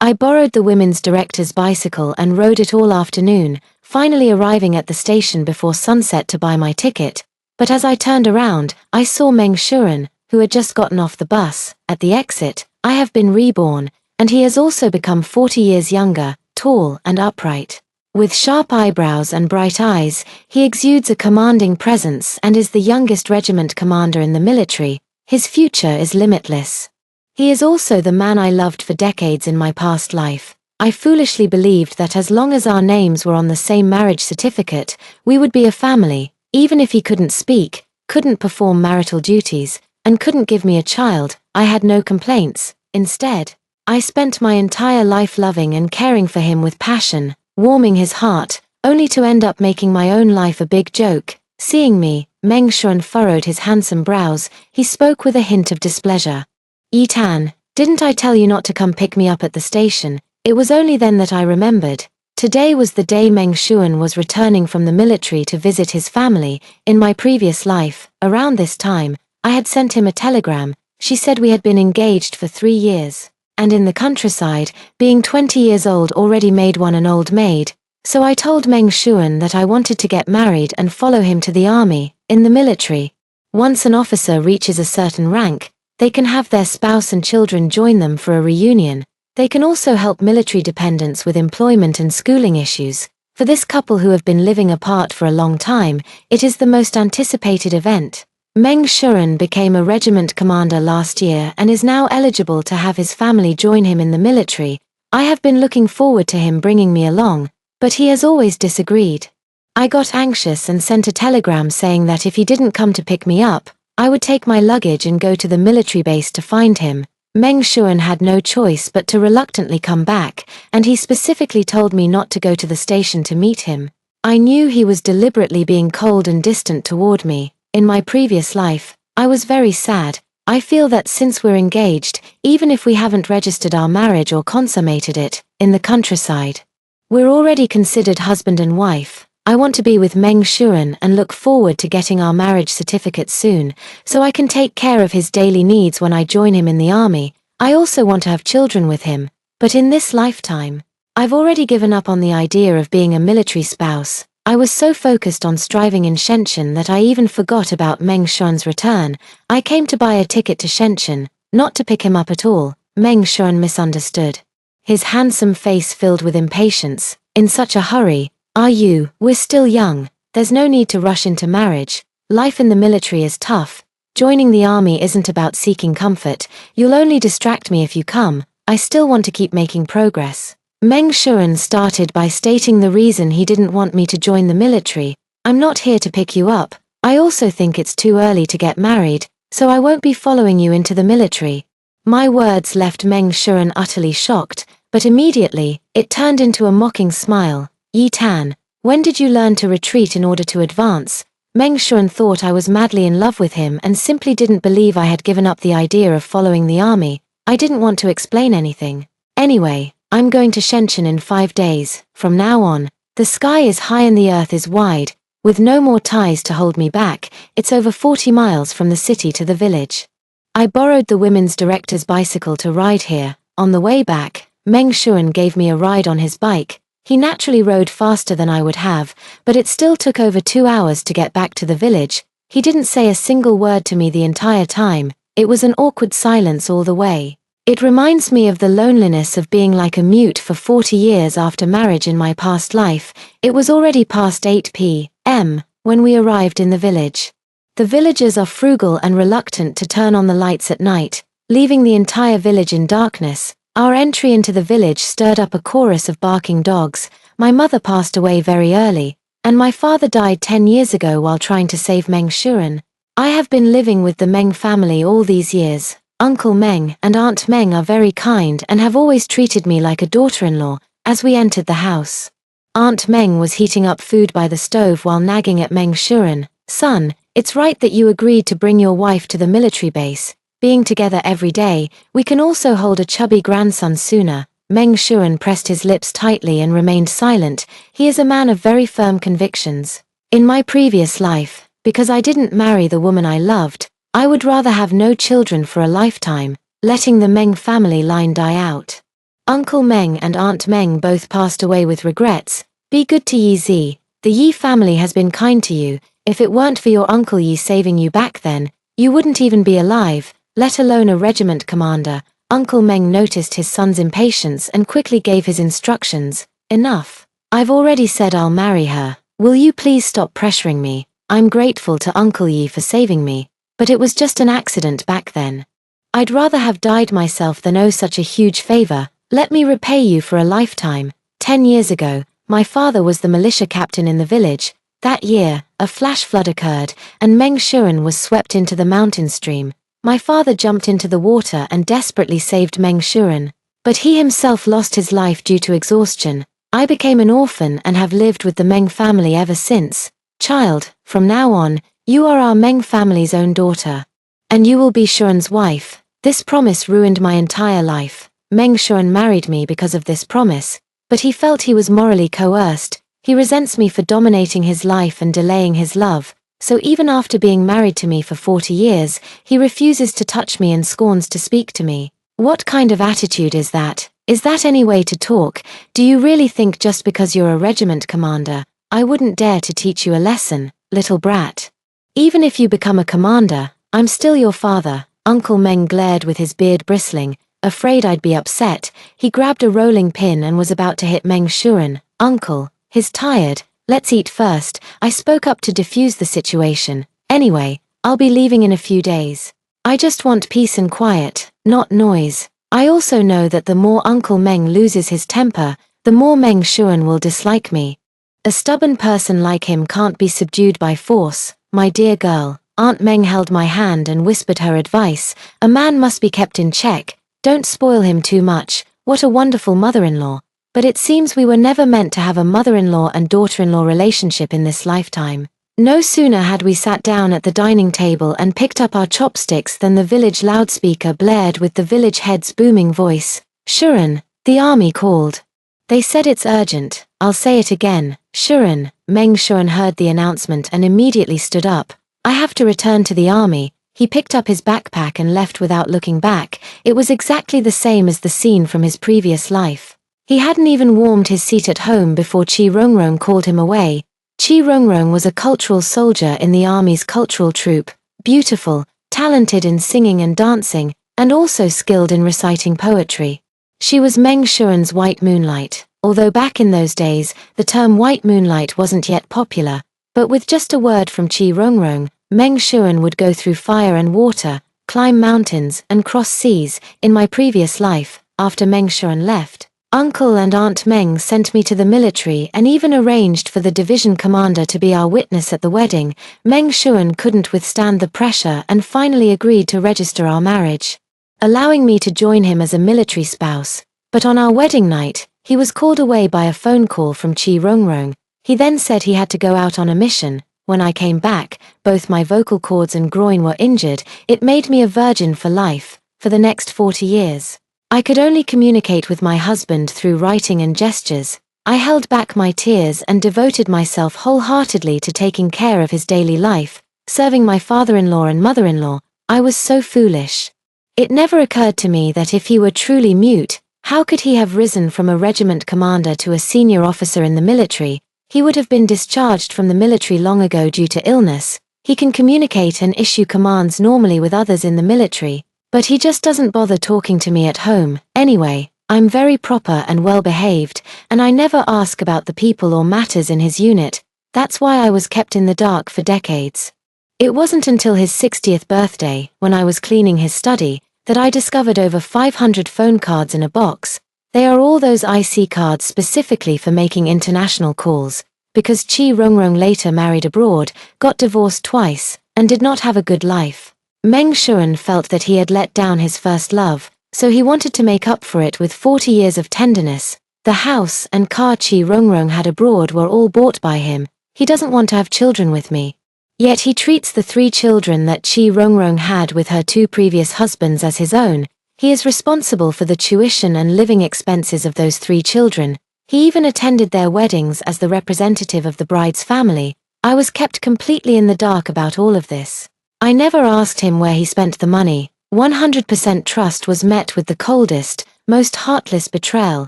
A: I borrowed the women's director's bicycle and rode it all afternoon, finally arriving at the station before sunset to buy my ticket, but as I turned around, I saw Meng Shuren, who had just gotten off the bus. At the exit, I have been reborn, and he has also become 40 years younger, tall and upright. With sharp eyebrows and bright eyes, he exudes a commanding presence and is the youngest regiment commander in the military. His future is limitless. He is also the man I loved for decades in my past life. I foolishly believed that as long as our names were on the same marriage certificate, we would be a family, even if he couldn't speak, couldn't perform marital duties, and couldn't give me a child. I had no complaints. Instead, I spent my entire life loving and caring for him with passion, warming his heart, only to end up making my own life a big joke. Seeing me, Meng Shuren furrowed his handsome brows. He spoke with a hint of displeasure. "Yitan, didn't I tell you not to come pick me up at the station?" It was only then that I remembered. Today was the day Meng Shuren was returning from the military to visit his family. In my previous life, around this time, I had sent him a telegram. She said we had been engaged for 3 years. And in the countryside, being 20 years old already made one an old maid, so I told Meng Shuren that I wanted to get married and follow him to the army. In the military, once an officer reaches a certain rank, they can have their spouse and children join them for a reunion. They can also help military dependents with employment and schooling issues. For this couple who have been living apart for a long time, it is the most anticipated event. Meng Shuren became a regiment commander last year and is now eligible to have his family join him in the military. I have been looking forward to him bringing me along, but he has always disagreed. I got anxious and sent a telegram saying that if he didn't come to pick me up, I would take my luggage and go to the military base to find him. Meng Shuren had no choice but to reluctantly come back, and he specifically told me not to go to the station to meet him. I knew he was deliberately being cold and distant toward me. In my previous life, I was very sad. I feel that since we're engaged, even if we haven't registered our marriage or consummated it, in the countryside, we're already considered husband and wife. I want to be with Meng Shuren and look forward to getting our marriage certificate soon, so I can take care of his daily needs when I join him in the army. I also want to have children with him, but in this lifetime, I've already given up on the idea of being a military spouse. I was so focused on striving in Shenzhen that I even forgot about Meng Shuren's return. I came to buy a ticket to Shenzhen, not to pick him up at all. Meng Shuren misunderstood. His handsome face filled with impatience. "In such a hurry, are you? We're still young. There's no need to rush into marriage. Life in the military is tough. Joining the army isn't about seeking comfort. You'll only distract me if you come. I still want to keep making progress." Meng Shuren started by stating the reason he didn't want me to join the military. "I'm not here to pick you up. I also think it's too early to get married, so I won't be following you into the military." My words left Meng Shuren utterly shocked, but immediately, it turned into a mocking smile. "Yitan, when did you learn to retreat in order to advance?" Meng Shuren thought I was madly in love with him and simply didn't believe I had given up the idea of following the army. I didn't want to explain anything. "Anyway, I'm going to Shenzhen in 5 days. From now on, the sky is high and the earth is wide. With no more ties to hold me back, it's over 40 miles from the city to the village. I borrowed the women's director's bicycle to ride here. On the way back, Meng Shuren gave me a ride on his bike. He naturally rode faster than I would have, but it still took over 2 hours to get back to the village. He didn't say a single word to me the entire time. It was an awkward silence all the way. It reminds me of the loneliness of being like a mute for 40 years after marriage in my past life. It was already past 8 p.m. when we arrived in the village. The villagers are frugal and reluctant to turn on the lights at night, leaving the entire village in darkness. Our entry into the village stirred up a chorus of barking dogs. My mother passed away very early, and my father died 10 years ago while trying to save Meng Shuren. I have been living with the Meng family all these years. Uncle Meng and Aunt Meng are very kind and have always treated me like a daughter-in-law. As we entered the house, Aunt Meng was heating up food by the stove while nagging at Meng Shuren. "Son, it's right that you agreed to bring your wife to the military base. Being together every day, we can also hold a chubby grandson sooner." Meng Shuren pressed his lips tightly and remained silent. He is a man of very firm convictions. In my previous life, because I didn't marry the woman I loved, I would rather have no children for a lifetime, letting the Meng family line die out. Uncle Meng and Aunt Meng both passed away with regrets. Be good to Yi Zi. The Yi family has been kind to you. If it weren't for your Uncle Yi saving you back then, you wouldn't even be alive, let alone a regiment commander. Uncle Meng noticed his son's impatience and quickly gave his instructions. Enough. I've already said I'll marry her. Will you please stop pressuring me? I'm grateful to Uncle Yi for saving me, but it was just an accident back then. I'd rather have died myself than owe such a huge favor. Let me repay you for a lifetime. 10 years ago, my father was the militia captain in the village. That year, a flash flood occurred, and Meng Shuren was swept into the mountain stream. My father jumped into the water and desperately saved Meng Shuren, but he himself lost his life due to exhaustion. I became an orphan and have lived with the Meng family ever since. Child, from now on, you are our Meng family's own daughter. And you will be Shuren's wife. This promise ruined my entire life. Meng Shuren married me because of this promise, but he felt he was morally coerced. He resents me for dominating his life and delaying his love, so even after being married to me for 40 years, he refuses to touch me and scorns to speak to me. What kind of attitude is that? Is that any way to talk? Do you really think just because you're a regiment commander, I wouldn't dare to teach you a lesson, little brat? Even if you become a commander, I'm still your father. Uncle Meng glared with his beard bristling. Afraid I'd be upset, he grabbed a rolling pin and was about to hit Meng Shuren. Uncle, he's tired, let's eat first. I spoke up to defuse the situation. Anyway, I'll be leaving in a few days. I just want peace and quiet, not noise. I also know that the more Uncle Meng loses his temper, the more Meng Shuren will dislike me. A stubborn person like him can't be subdued by force. My dear girl, Aunt Meng held my hand and whispered her advice. A man must be kept in check. Don't spoil him too much. What a wonderful mother-in-law. But it seems we were never meant to have a mother-in-law and daughter-in-law relationship in this lifetime. No sooner had we sat down at the dining table and picked up our chopsticks than the village loudspeaker blared with the village head's booming voice. Shuren, the army called. They said it's urgent. I'll say it again. Shuren. Meng Shuren heard the announcement and immediately stood up. I have to return to the army. He picked up his backpack and left without looking back. It was exactly the same as the scene from his previous life. He hadn't even warmed his seat at home before Chi Rongrong called him away. Chi Rongrong was a cultural soldier in the army's cultural troop, beautiful, talented in singing and dancing, and also skilled in reciting poetry. She was Meng Shuren's white moonlight, although back in those days, the term white moonlight wasn't yet popular, but with just a word from Chi Rongrong, Meng Shuren would go through fire and water, climb mountains, and cross seas. In my previous life, after Meng Shuren left, Uncle and Aunt Meng sent me to the military and even arranged for the division commander to be our witness at the wedding. Meng Shuren couldn't withstand the pressure and finally agreed to register our marriage, allowing me to join him as a military spouse. But on our wedding night, he was called away by a phone call from Chi Rongrong. He then said he had to go out on a mission. When I came back, both my vocal cords and groin were injured. It made me a virgin for life, for the next 40 years. I could only communicate with my husband through writing and gestures. I held back my tears and devoted myself wholeheartedly to taking care of his daily life, serving my father-in-law and mother-in-law. I was so foolish. It never occurred to me that if he were truly mute, how could he have risen from a regiment commander to a senior officer in the military? He would have been discharged from the military long ago due to illness. He can communicate and issue commands normally with others in the military, but he just doesn't bother talking to me at home. Anyway, I'm very proper and well-behaved, and I never ask about the people or matters in his unit. That's why I was kept in the dark for decades. It wasn't until his 60th birthday, when I was cleaning his study, that I discovered over 500 phone cards in a box. They are all those IC cards specifically for making international calls, because Chi Rongrong later married abroad, got divorced twice, and did not have a good life. Meng Shuren felt that he had let down his first love, so he wanted to make up for it with 40 years of tenderness. The house and car Chi Rongrong had abroad were all bought by him. He doesn't want to have children with me. Yet he treats the 3 children that Chi Rongrong had with her 2 previous husbands as his own. He is responsible for the tuition and living expenses of those 3 children. He even attended their weddings as the representative of the bride's family. I was kept completely in the dark about all of this. I never asked him where he spent the money. 100% trust was met with the coldest, most heartless betrayal.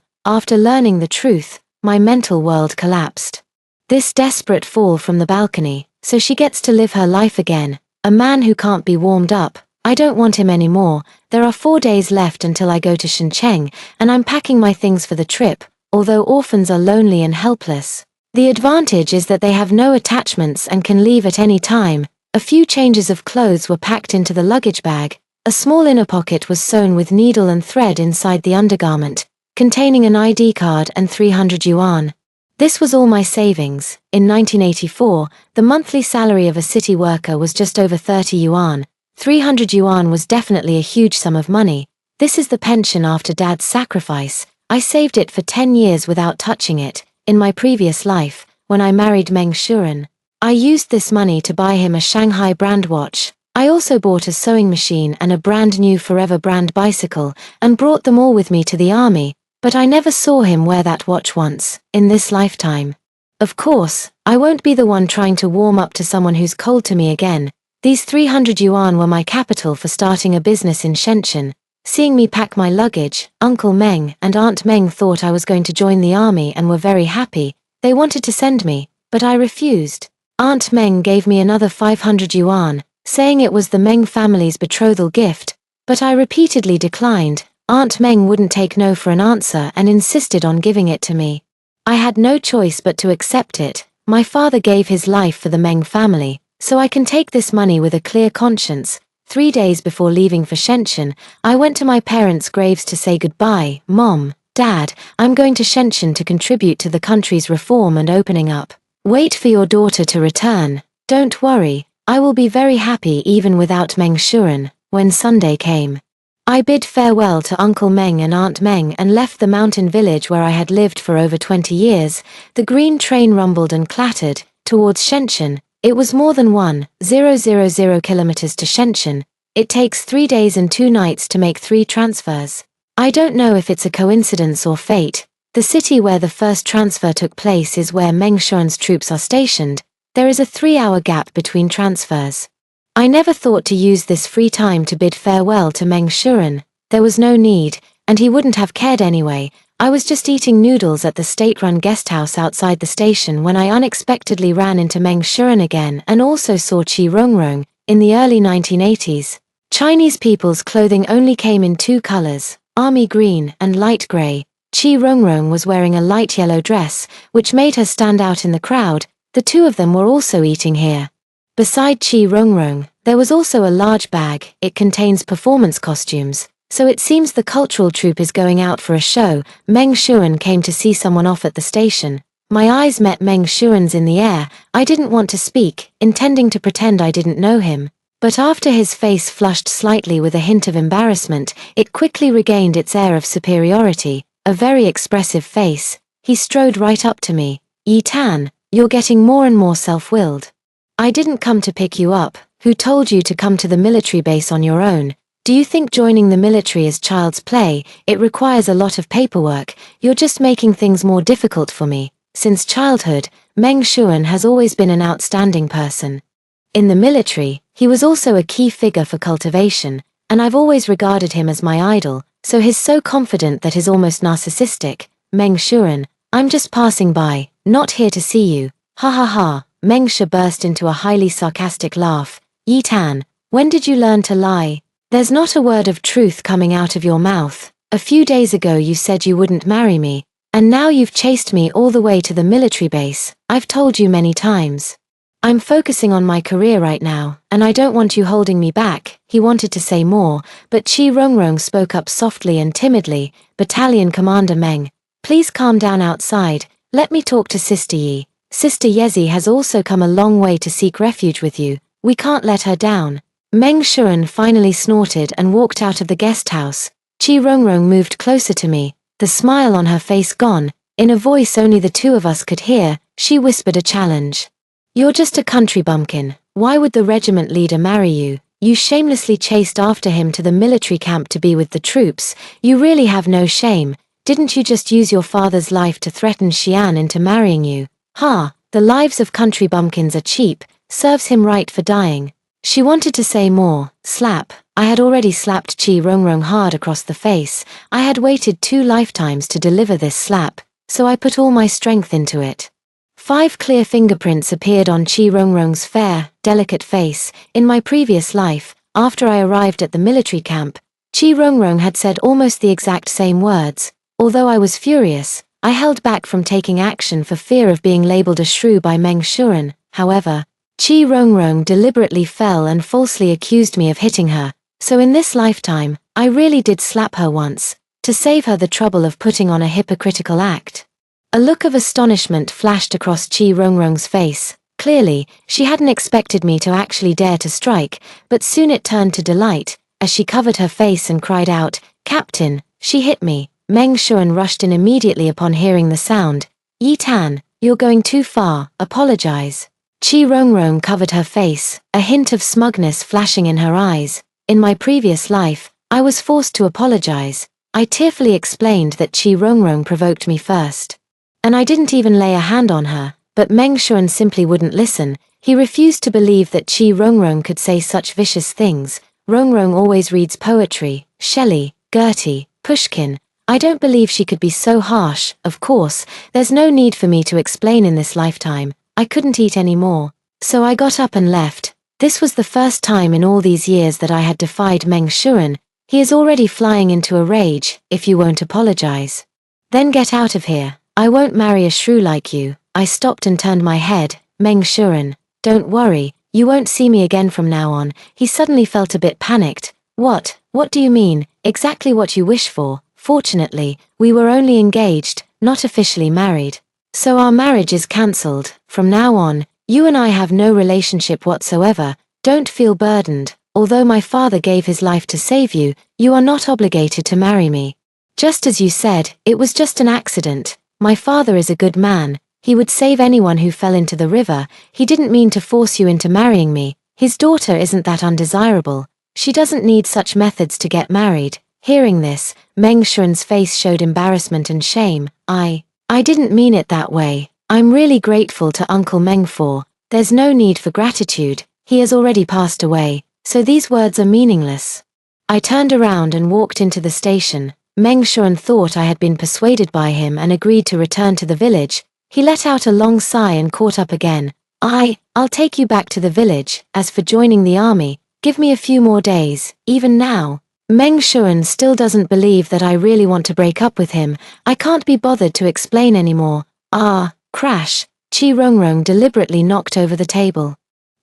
A: After learning the truth, my mental world collapsed. This desperate fall from the balcony, so she gets to live her life again. A man who can't be warmed up. I don't want him anymore. There are 4 days left until I go to Shenzhen, and I'm packing my things for the trip, although orphans are lonely and helpless. The advantage is that they have no attachments and can leave at any time. A few changes of clothes were packed into the luggage bag. A small inner pocket was sewn with needle and thread inside the undergarment, containing an ID card and 300 yuan. This was all my savings. In 1984, the monthly salary of a city worker was just over 30 yuan. 300 yuan was definitely a huge sum of money. This is the pension after Dad's sacrifice. I saved it for 10 years without touching it. In my previous life, when I married Meng Shuren, I used this money to buy him a Shanghai brand watch. I also bought a sewing machine and a brand new Forever brand bicycle, and brought them all with me to the army, but I never saw him wear that watch once, in this lifetime. Of course, I won't be the one trying to warm up to someone who's cold to me again. These 300 yuan were my capital for starting a business in Shenzhen. Seeing me pack my luggage, Uncle Meng and Aunt Meng thought I was going to join the army and were very happy. They wanted to send me, but I refused. Aunt Meng gave me another 500 yuan, saying it was the Meng family's betrothal gift, but I repeatedly declined. Aunt Meng wouldn't take no for an answer and insisted on giving it to me. I had no choice but to accept it. My father gave his life for the Meng family, so I can take this money with a clear conscience. 3 days before leaving for Shenzhen, I went to my parents' graves to say goodbye. Mom, Dad, I'm going to Shenzhen to contribute to the country's reform and opening up. Wait for your daughter to return. Don't worry, I will be very happy even without Meng Shuren. When Sunday came, I bid farewell to Uncle Meng and Aunt Meng and left the mountain village where I had lived for over 20 years. The green train rumbled and clattered towards Shenzhen. It was more than 1,000 kilometers to Shenzhen. It takes 3 days and 2 nights to make 3 transfers. I don't know if it's a coincidence or fate. The city where the first transfer took place is where Meng Shuren's troops are stationed. There is a 3-hour gap between transfers. I never thought to use this free time to bid farewell to Meng Shuren. There was no need, and he wouldn't have cared anyway. I was just eating noodles at the state-run guest house outside the station when I unexpectedly ran into Meng Shuren again and also saw Qi Rongrong. In the early 1980s, Chinese people's clothing only came in 2 colors, army green and light gray. Qi Rongrong was wearing a light yellow dress, which made her stand out in the crowd. The 2 of them were also eating here. Beside Qi Rongrong, there was also a large bag. It contains performance costumes. So it seems the cultural troupe is going out for a show. Meng Shuren came to see someone off at the station. My eyes met Meng Shuren's in the air. I didn't want to speak, intending to pretend I didn't know him. But after his face flushed slightly with a hint of embarrassment, it quickly regained its air of superiority, a very expressive face. He strode right up to me. Yi Tan, you're getting more and more self-willed. I didn't come to pick you up. Who told you to come to the military base on your own? Do you think joining the military is child's play? It requires a lot of paperwork. You're just making things more difficult for me. Since childhood, Meng Shuren has always been an outstanding person. In the military, he was also a key figure for cultivation, and I've always regarded him as my idol, so he's so confident that he's almost narcissistic. Meng Shuren, I'm just passing by, not here to see you. Ha ha ha. Meng Shu burst into a highly sarcastic laugh. Yi Tan, when did you learn to lie? There's not a word of truth coming out of your mouth. A few days ago you said you wouldn't marry me, and now you've chased me all the way to the military base. I've told you many times. I'm focusing on my career right now, and I don't want you holding me back. He wanted to say more, but Qi Rongrong spoke up softly and timidly. Battalion Commander Meng, please calm down outside. Let me talk to Sister Yi. Sister Yezi has also come a long way to seek refuge with you. We can't let her down. Meng Shuren finally snorted and walked out of the guest house. Qi Rongrong moved closer to me, the smile on her face gone. In a voice only the 2 of us could hear, she whispered a challenge. You're just a country bumpkin. Why would the regiment leader marry you? You shamelessly chased after him to the military camp to be with the troops. You really have no shame. Didn't you just use your father's life to threaten Xian into marrying you? Ha, the lives of country bumpkins are cheap. Serves him right for dying. She wanted to say more. Slap. I had already slapped Chi Rongrong hard across the face. I had waited 2 lifetimes to deliver this slap, so I put all my strength into it. 5 clear fingerprints appeared on Chi Rongrong's fair, delicate face. In my previous life, after I arrived at the military camp, Chi Rongrong had said almost the exact same words. Although I was furious, I held back from taking action for fear of being labeled a shrew by Meng Shuren. However, Chi Rongrong deliberately fell and falsely accused me of hitting her, so in this lifetime, I really did slap her once, to save her the trouble of putting on a hypocritical act. A look of astonishment flashed across Chi Rongrong's face. Clearly, she hadn't expected me to actually dare to strike, but soon it turned to delight, as she covered her face and cried out, "Captain, she hit me." Meng Shuren rushed in immediately upon hearing the sound. "Yi Tan, you're going too far, apologize." Chi Rongrong covered her face, a hint of smugness flashing in her eyes. "In my previous life, I was forced to apologize." I tearfully explained that Chi Rongrong provoked me first. And I didn't even lay a hand on her, but Meng Shuren simply wouldn't listen. He refused to believe that Chi Rongrong could say such vicious things. "Rongrong always reads poetry, Shelley, Goethe, Pushkin. I don't believe she could be so harsh." Of course, there's no need for me to explain in this lifetime. I couldn't eat any more, so I got up and left. This was the first time in all these years that I had defied Meng Shuren. He is already flying into a rage. "If you won't apologize, then get out of here. I won't marry a shrew like you." I stopped and turned my head. "Meng Shuren, don't worry, you won't see me again from now on." He suddenly felt a bit panicked. What do you mean?" "Exactly what you wish for. Fortunately, we were only engaged, not officially married. So our marriage is cancelled. From now on, you and I have no relationship whatsoever. Don't feel burdened. Although my father gave his life to save you, you are not obligated to marry me. Just as you said, it was just an accident. My father is a good man. He would save anyone who fell into the river. He didn't mean to force you into marrying me. His daughter isn't that undesirable. She doesn't need such methods to get married." Hearing this, Meng Shuren's face showed embarrassment and shame. I didn't mean it that way. I'm really grateful to Uncle Meng for." "There's no need for gratitude. He has already passed away, so these words are meaningless." I turned around and walked into the station. Meng Shuren thought I had been persuaded by him and agreed to return to the village. He let out a long sigh and caught up again. I'll take you back to the village. As for joining the army, give me a few more days. Even now, Meng Shuren still doesn't believe that I really want to break up with him. I can't be bothered to explain anymore. Crash. Chi Rongrong deliberately knocked over the table.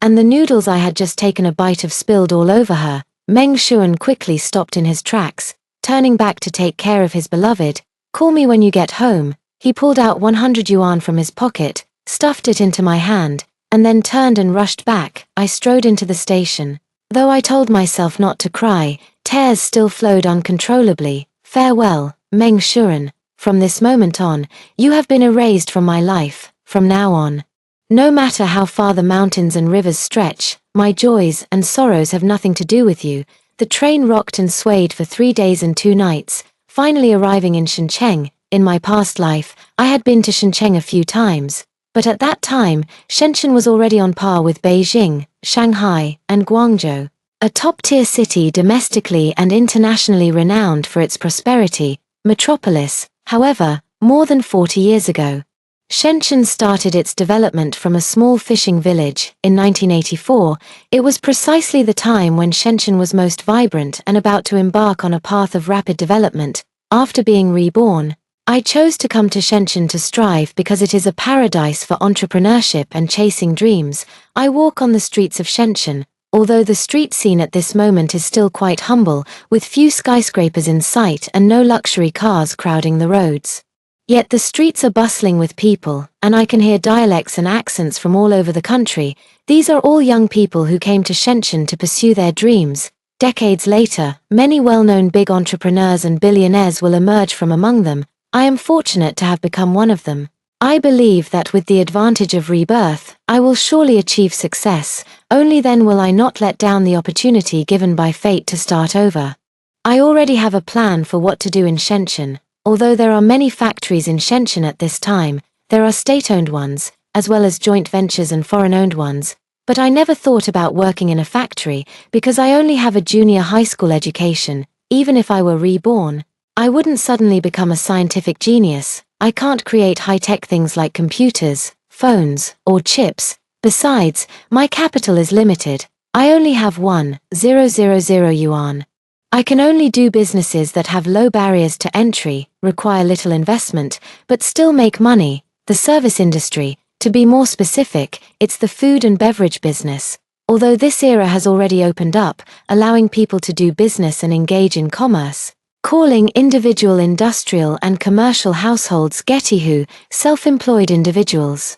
A: And the noodles I had just taken a bite of spilled all over her. Meng Shuren quickly stopped in his tracks, turning back to take care of his beloved. "Call me when you get home." He pulled out 100 yuan from his pocket, stuffed it into my hand, and then turned and rushed back. I strode into the station. Though I told myself not to cry, tears still flowed uncontrollably. "Farewell, Meng Shuren. From this moment on, you have been erased from my life. From now on, no matter how far the mountains and rivers stretch, my joys and sorrows have nothing to do with you." The train rocked and swayed for 3 days and 2 nights, finally arriving in Shenzhen. In my past life, I had been to Shenzhen a few times, but at that time, Shenzhen was already on par with Beijing, Shanghai, and Guangzhou, a top-tier city domestically and internationally renowned for its prosperity. Metropolis, however, more than 40 years ago. Shenzhen started its development from a small fishing village. In 1984, it was precisely the time when Shenzhen was most vibrant and about to embark on a path of rapid development. After being reborn, I chose to come to Shenzhen to strive because it is a paradise for entrepreneurship and chasing dreams. I walk on the streets of Shenzhen, although the street scene at this moment is still quite humble, with few skyscrapers in sight and no luxury cars crowding the roads. Yet the streets are bustling with people, and I can hear dialects and accents from all over the country. These are all young people who came to Shenzhen to pursue their dreams. Decades later, many well-known big entrepreneurs and billionaires will emerge from among them. I am fortunate to have become one of them. I believe that with the advantage of rebirth, I will surely achieve success. Only then will I not let down the opportunity given by fate to start over. I already have a plan for what to do in Shenzhen. Although there are many factories in Shenzhen at this time, there are state-owned ones, as well as joint ventures and foreign-owned ones. But I never thought about working in a factory because I only have a junior high school education. Even if I were reborn, I wouldn't suddenly become a scientific genius. I can't create high-tech things like computers, phones, or chips. Besides, my capital is limited. I only have 1,000 yuan. I can only do businesses that have low barriers to entry, require little investment, but still make money. The service industry, to be more specific, it's the food and beverage business. Although this era has already opened up, allowing people to do business and engage in commerce, calling individual industrial and commercial households getihu, self-employed individuals.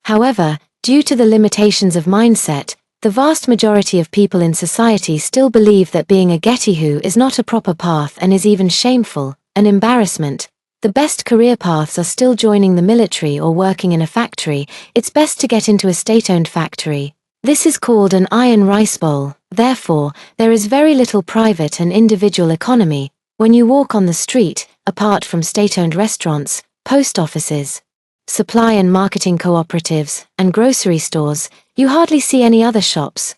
A: However, due to the limitations of mindset, the vast majority of people in society still believe that being a getihu is not a proper path and is even shameful, an embarrassment. The best career paths are still joining the military or working in a factory. It's best to get into a state-owned factory. This is called an iron rice bowl. Therefore, there is very little private and individual economy. When you walk on the street, apart from state-owned restaurants, post offices, supply and marketing cooperatives, and grocery stores, you hardly see any other shops.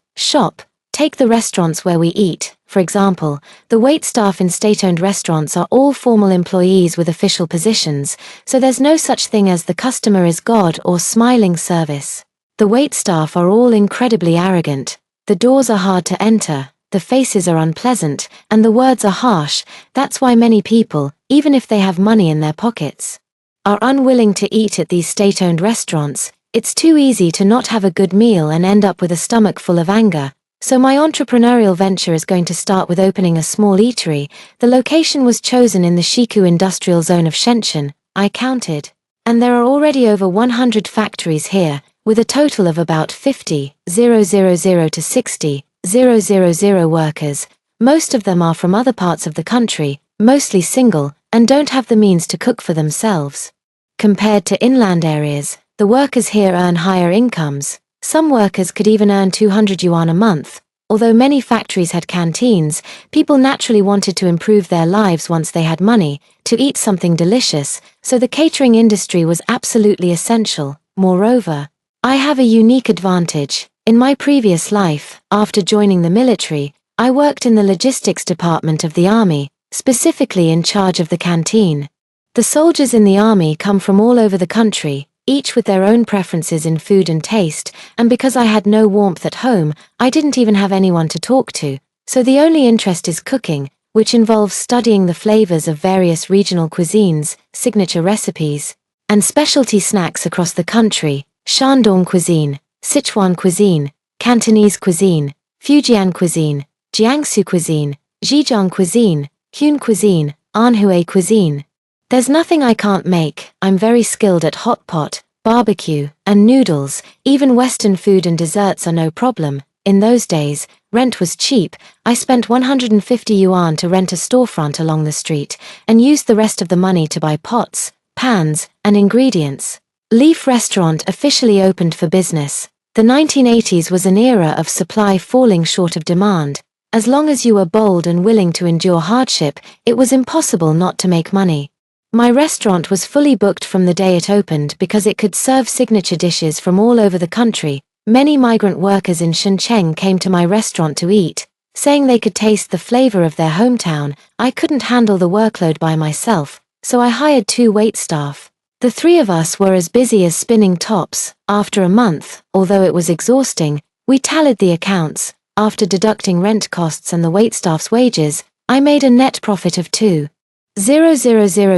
A: Take the restaurants where we eat. For example, the waitstaff in state-owned restaurants are all formal employees with official positions, so there's no such thing as the customer is God or smiling service. The waitstaff are all incredibly arrogant. The doors are hard to enter, the faces are unpleasant, and the words are harsh. That's why many people, even if they have money in their pockets, are unwilling to eat at these state-owned restaurants. It's too easy to not have a good meal and end up with a stomach full of anger. So my entrepreneurial venture is going to start with opening a small eatery. The location was chosen in the Shiku industrial zone of Shenzhen. I counted, and there are already over 100 factories here, with a total of about 50,000 to 60,000 workers. Most of them are from other parts of the country, mostly single, and don't have the means to cook for themselves. Compared to inland areas, the workers here earn higher incomes. Some workers could even earn 200 yuan a month. Although many factories had canteens, people naturally wanted to improve their lives once they had money, to eat something delicious, so the catering industry was absolutely essential. Moreover, I have a unique advantage. In my previous life, after joining the military, I worked in the logistics department of the army, specifically in charge of the canteen. The soldiers in the army come from all over the country, each with their own preferences in food and taste, and because I had no warmth at home, I didn't even have anyone to talk to, so the only interest is cooking, which involves studying the flavors of various regional cuisines, signature recipes, and specialty snacks across the country: Shandong cuisine, Sichuan cuisine, Cantonese cuisine, Fujian cuisine, Jiangsu cuisine, Zhejiang cuisine, Yun cuisine, Anhui cuisine. There's nothing I can't make. I'm very skilled at hot pot, barbecue, and noodles. Even Western food and desserts are no problem. In those days, rent was cheap. I spent 150 yuan to rent a storefront along the street, and used the rest of the money to buy pots, pans, and ingredients. Leaf Restaurant officially opened for business. The 1980s was an era of supply falling short of demand. As long as you were bold and willing to endure hardship, it was impossible not to make money. My restaurant was fully booked from the day it opened because it could serve signature dishes from all over the country. Many migrant workers in Shenzhen came to my restaurant to eat, saying they could taste the flavor of their hometown. I couldn't handle the workload by myself, so I hired 2 waitstaff. The 3 of us were as busy as spinning tops. After a month, although it was exhausting, we tallied the accounts. After deducting rent costs and the waitstaff's wages, I made a net profit of 2,000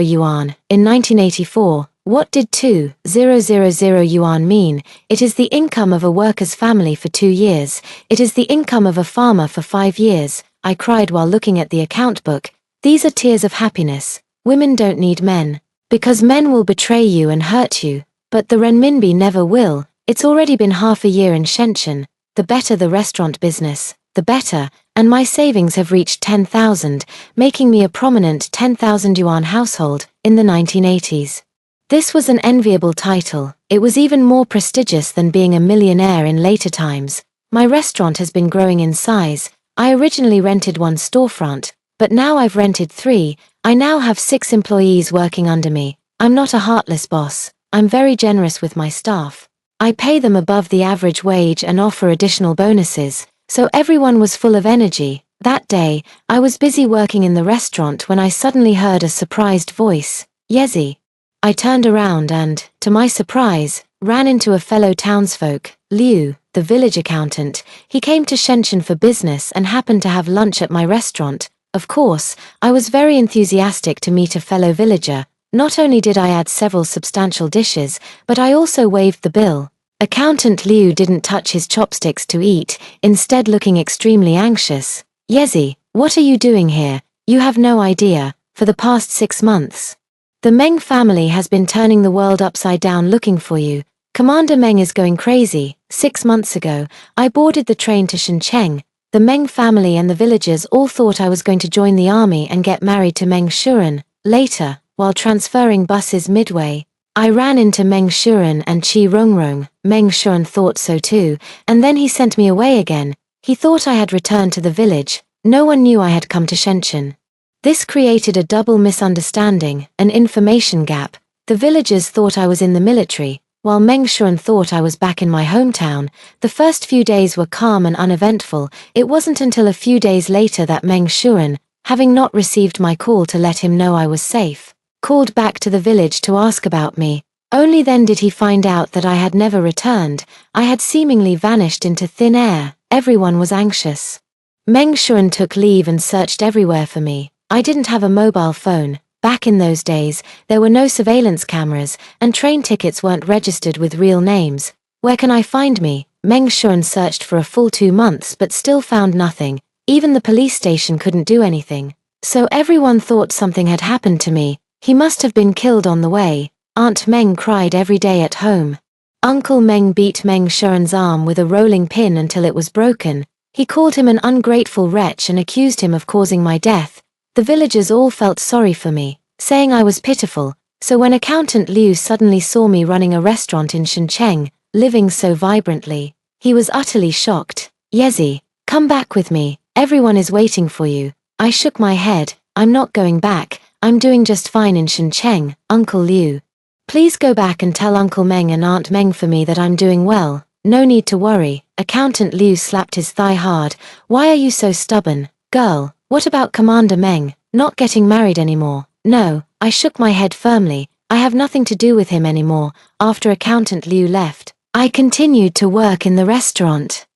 A: yuan. In 1984, what did 2,000 yuan mean? It is the income of a worker's family for 2 years. It is the income of a farmer for 5 years. I cried while looking at the account book. These are tears of happiness. Women don't need men, because men will betray you and hurt you. But the renminbi never will. It's already been half a year in Shenzhen. The better the restaurant business, the better, and my savings have reached 10,000, making me a prominent 10,000 yuan household in the 1980s. This was an enviable title. It was even more prestigious than being a millionaire in later times. My restaurant has been growing in size. I originally rented 1 storefront, but now I've rented 3. I now have 6 employees working under me. I'm not a heartless boss. I'm very generous with my staff. I pay them above the average wage and offer additional bonuses, so everyone was full of energy. That day, I was busy working in the restaurant when I suddenly heard a surprised voice, Yezi. I turned around and, to my surprise, ran into a fellow townsfolk, Liu, the village accountant. He came to Shenzhen for business and happened to have lunch at my restaurant. Of course, I was very enthusiastic to meet a fellow villager. Not only did I add several substantial dishes, but I also waived the bill. Accountant Liu didn't touch his chopsticks to eat, instead looking extremely anxious. Yezi, what are you doing here? You have no idea. For the past 6 months, the Meng family has been turning the world upside down looking for you. Commander Meng is going crazy. 6 months ago, I boarded the train to Shenzhen. The Meng family and the villagers all thought I was going to join the army and get married to Meng Shuren. Later, while transferring buses midway, I ran into Meng Shuren and Qi Rongrong. Meng Shuren thought so too, and then he sent me away again. He thought I had returned to the village. No one knew I had come to Shenzhen. This created a double misunderstanding, an information gap. The villagers thought I was in the military, while Meng Shuren thought I was back in my hometown. The first few days were calm and uneventful. It wasn't until a few days later that Meng Shuren, having not received my call to let him know I was safe, called back to the village to ask about me. Only then did he find out that I had never returned. I had seemingly vanished into thin air. Everyone was anxious. Meng Shuren took leave and searched everywhere for me. I didn't have a mobile phone. Back in those days, there were no surveillance cameras, and train tickets weren't registered with real names. Where can I find me? Meng Shuren searched for a full 2 months but still found nothing. Even the police station couldn't do anything. So everyone thought something had happened to me. He must have been killed on the way. Aunt Meng cried every day at home. Uncle Meng beat Meng Shuren's arm with a rolling pin until it was broken. He called him an ungrateful wretch and accused him of causing my death. The villagers all felt sorry for me, saying I was pitiful. So when Accountant Liu suddenly saw me running a restaurant in Shenzhen, living so vibrantly, he was utterly shocked. Yezi, come back with me. Everyone is waiting for you. I shook my head. I'm not going back. I'm doing just fine in Shenzhen, Uncle Liu. Please go back and tell Uncle Meng and Aunt Meng for me that I'm doing well. No need to worry. Accountant Liu slapped his thigh hard. Why are you so stubborn, girl? What about Commander Meng? Not getting married anymore? No, I shook my head firmly. I have nothing to do with him anymore. After Accountant Liu left, I continued to work in the restaurant.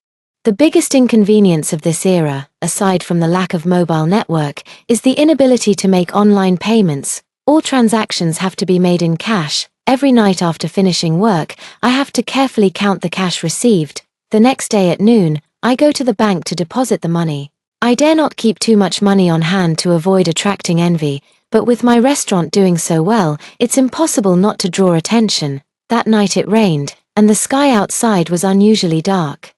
A: The biggest inconvenience of this era, aside from the lack of mobile network, is the inability to make online payments. All transactions have to be made in cash. Every night after finishing work, I have to carefully count the cash received. The next day at noon, I go to the bank to deposit the money. I dare not keep too much money on hand to avoid attracting envy, but with my restaurant doing so well, it's impossible not to draw attention. That night it rained, and the sky outside was unusually dark.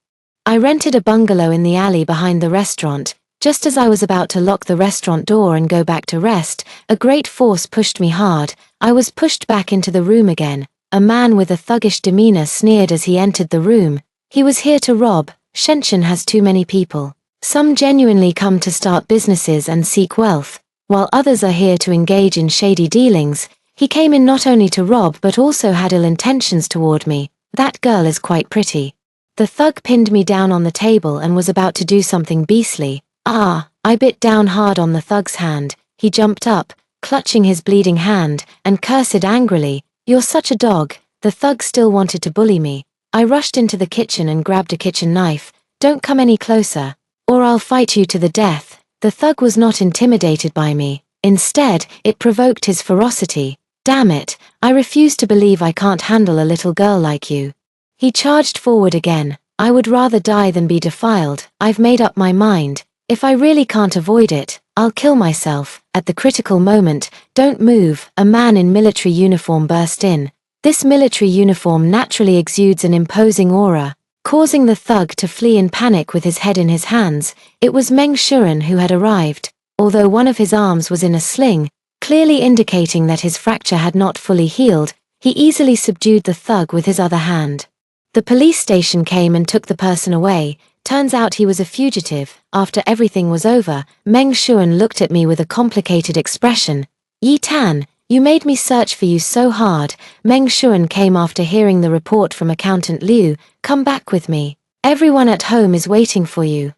A: I rented a bungalow in the alley behind the restaurant. Just as I was about to lock the restaurant door and go back to rest, a great force pushed me hard. I was pushed back into the room again. A man with a thuggish demeanor sneered as he entered the room. He was here to rob. Shenzhen has too many people. Some genuinely come to start businesses and seek wealth, while others are here to engage in shady dealings. He came in not only to rob but also had ill intentions toward me. That girl is quite pretty. The thug pinned me down on the table and was about to do something beastly. I bit down hard on the thug's hand. He jumped up, clutching his bleeding hand, and cursed angrily. You're such a dog. The thug still wanted to bully me. I rushed into the kitchen and grabbed a kitchen knife. Don't come any closer, or I'll fight you to the death. The thug was not intimidated by me. Instead, it provoked his ferocity. Damn it, I refuse to believe I can't handle a little girl like you. He charged forward again. I would rather die than be defiled. I've made up my mind. If I really can't avoid it, I'll kill myself. At the critical moment, don't move, a man in military uniform burst in. This military uniform naturally exudes an imposing aura, causing the thug to flee in panic with his head in his hands. It was Meng Shuren who had arrived, although one of his arms was in a sling, clearly indicating that his fracture had not fully healed. He easily subdued the thug with his other hand. The police station came and took the person away. Turns out he was a fugitive. After everything was over, Meng Shuren looked at me with a complicated expression. Yi Tan, You made me search for you so hard. Meng Shuan came after hearing the report from Accountant Liu. Come back with me. Everyone at home is waiting for you.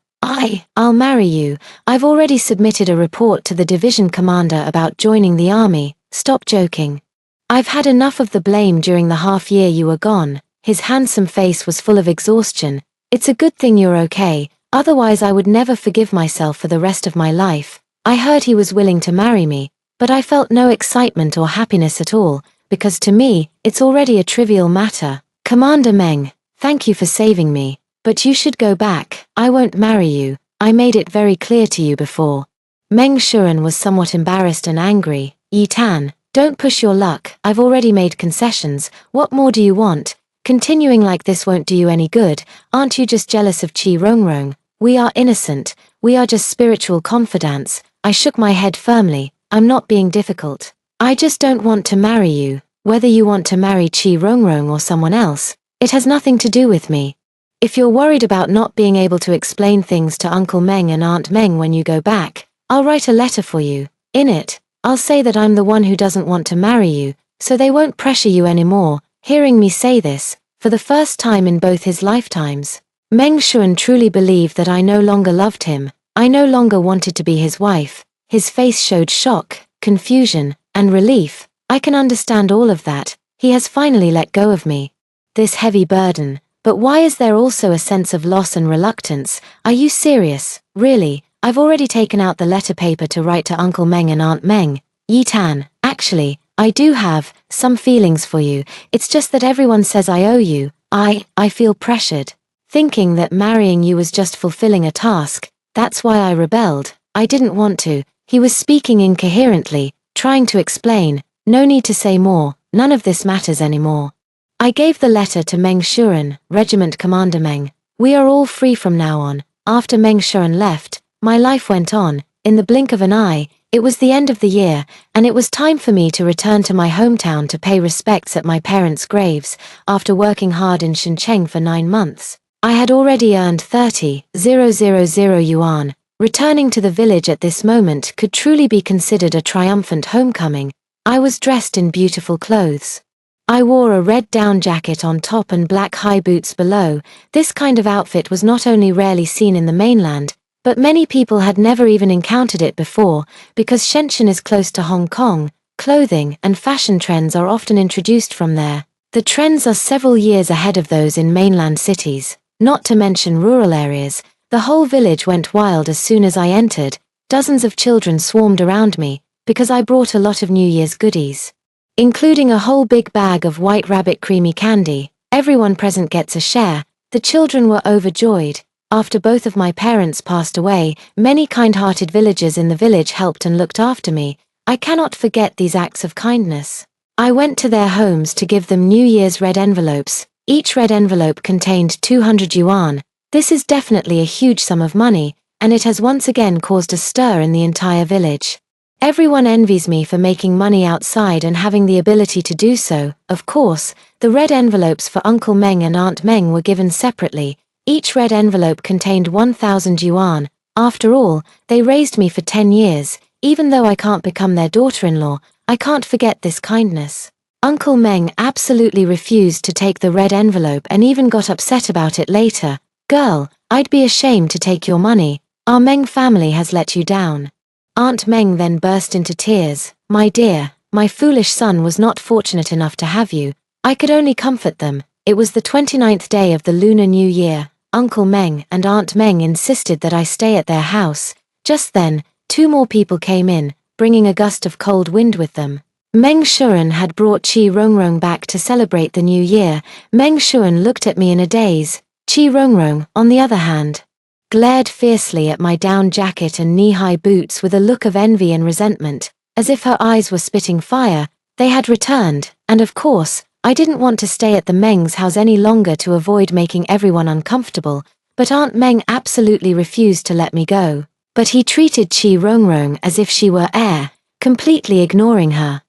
A: I'll marry you. I've already submitted a report to the division commander about joining the army. Stop joking. I've had enough of the blame during the half year you were gone. His handsome face was full of exhaustion. It's a good thing you're okay, otherwise I would never forgive myself for the rest of my life. I heard he was willing to marry me, but I felt no excitement or happiness at all, because to me, it's already a trivial matter. Commander Meng, thank you for saving me, but you should go back. I won't marry you. I made it very clear to you before. Meng Shuan was somewhat embarrassed and angry. Yi Tan, don't push your luck. I've already made concessions. What more do you want? Continuing like this won't do you any good. Aren't you just jealous of Qi Rongrong? We are innocent. We are just spiritual confidants. I shook my head firmly. I'm not being difficult. I just don't want to marry you. Whether you want to marry Qi Rongrong or someone else, it has nothing to do with me. If you're worried about not being able to explain things to Uncle Meng and Aunt Meng when you go back, I'll write a letter for you. In it, I'll say that I'm the one who doesn't want to marry you, so they won't pressure you anymore. Hearing me say this, for the first time in both his lifetimes, Meng Shuan truly believed that I no longer loved him. I no longer wanted to be his wife. His face showed shock, confusion, and relief. I can understand all of that. He has finally let go of me. This heavy burden. But why is there also a sense of loss and reluctance? Are you serious? Really? I've already taken out the letter paper to write to Uncle Meng and Aunt Meng. Yi Tan, actually, I do have some feelings for you. It's just that everyone says I owe you. I feel pressured. Thinking that marrying you was just fulfilling a task. That's why I rebelled. I didn't want to. He was speaking incoherently, trying to explain. No need to say more. None of this matters anymore. I gave the letter to Meng Shuan, Regiment Commander Meng. We are all free from now on. After Meng Shuan left, my life went on. In the blink of an eye, it was the end of the year, and it was time for me to return to my hometown to pay respects at my parents' graves. After working hard in Shenzhen for 9 months, I had already earned 30,000 yuan. Returning to the village at this moment could truly be considered a triumphant homecoming. I was dressed in beautiful clothes. I wore a red down jacket on top and black high boots below. This kind of outfit was not only rarely seen in the mainland, but many people had never even encountered it before. Because Shenzhen is close to Hong Kong, clothing and fashion trends are often introduced from there. The trends are several years ahead of those in mainland cities, not to mention rural areas. The whole village went wild as soon as I entered. Dozens of children swarmed around me, because I brought a lot of New Year's goodies, including a whole big bag of White Rabbit creamy candy. Everyone present gets a share. The children were overjoyed. After both of my parents passed away, many kind-hearted villagers in the village helped and looked after me. I cannot forget these acts of kindness. I went to their homes to give them New Year's red envelopes. Each red envelope contained 200 yuan. This is definitely a huge sum of money, and it has once again caused a stir in the entire village. Everyone envies me for making money outside and having the ability to do so. Of course, the red envelopes for Uncle Meng and Aunt Meng were given separately. Each red envelope contained 1,000 yuan. After all, they raised me for 10 years. Even though I can't become their daughter-in-law, I can't forget this kindness. Uncle Meng absolutely refused to take the red envelope and even got upset about it later. Girl, I'd be ashamed to take your money. Our Meng family has let you down. Aunt Meng then burst into tears. My dear, my foolish son was not fortunate enough to have you. I could only comfort them. It was the 29th day of the Lunar New Year. Uncle Meng and Aunt Meng insisted that I stay at their house. Just then, 2 more people came in, bringing a gust of cold wind with them. Meng Shuan had brought Qi Rongrong back to celebrate the new year. Meng Shuan looked at me in a daze. Qi Rongrong, on the other hand, glared fiercely at my down jacket and knee-high boots with a look of envy and resentment, as if her eyes were spitting fire. They had returned, and of course, I didn't want to stay at the Meng's house any longer to avoid making everyone uncomfortable, but Aunt Meng absolutely refused to let me go. But he treated Qi Rongrong as if she were air, completely ignoring her.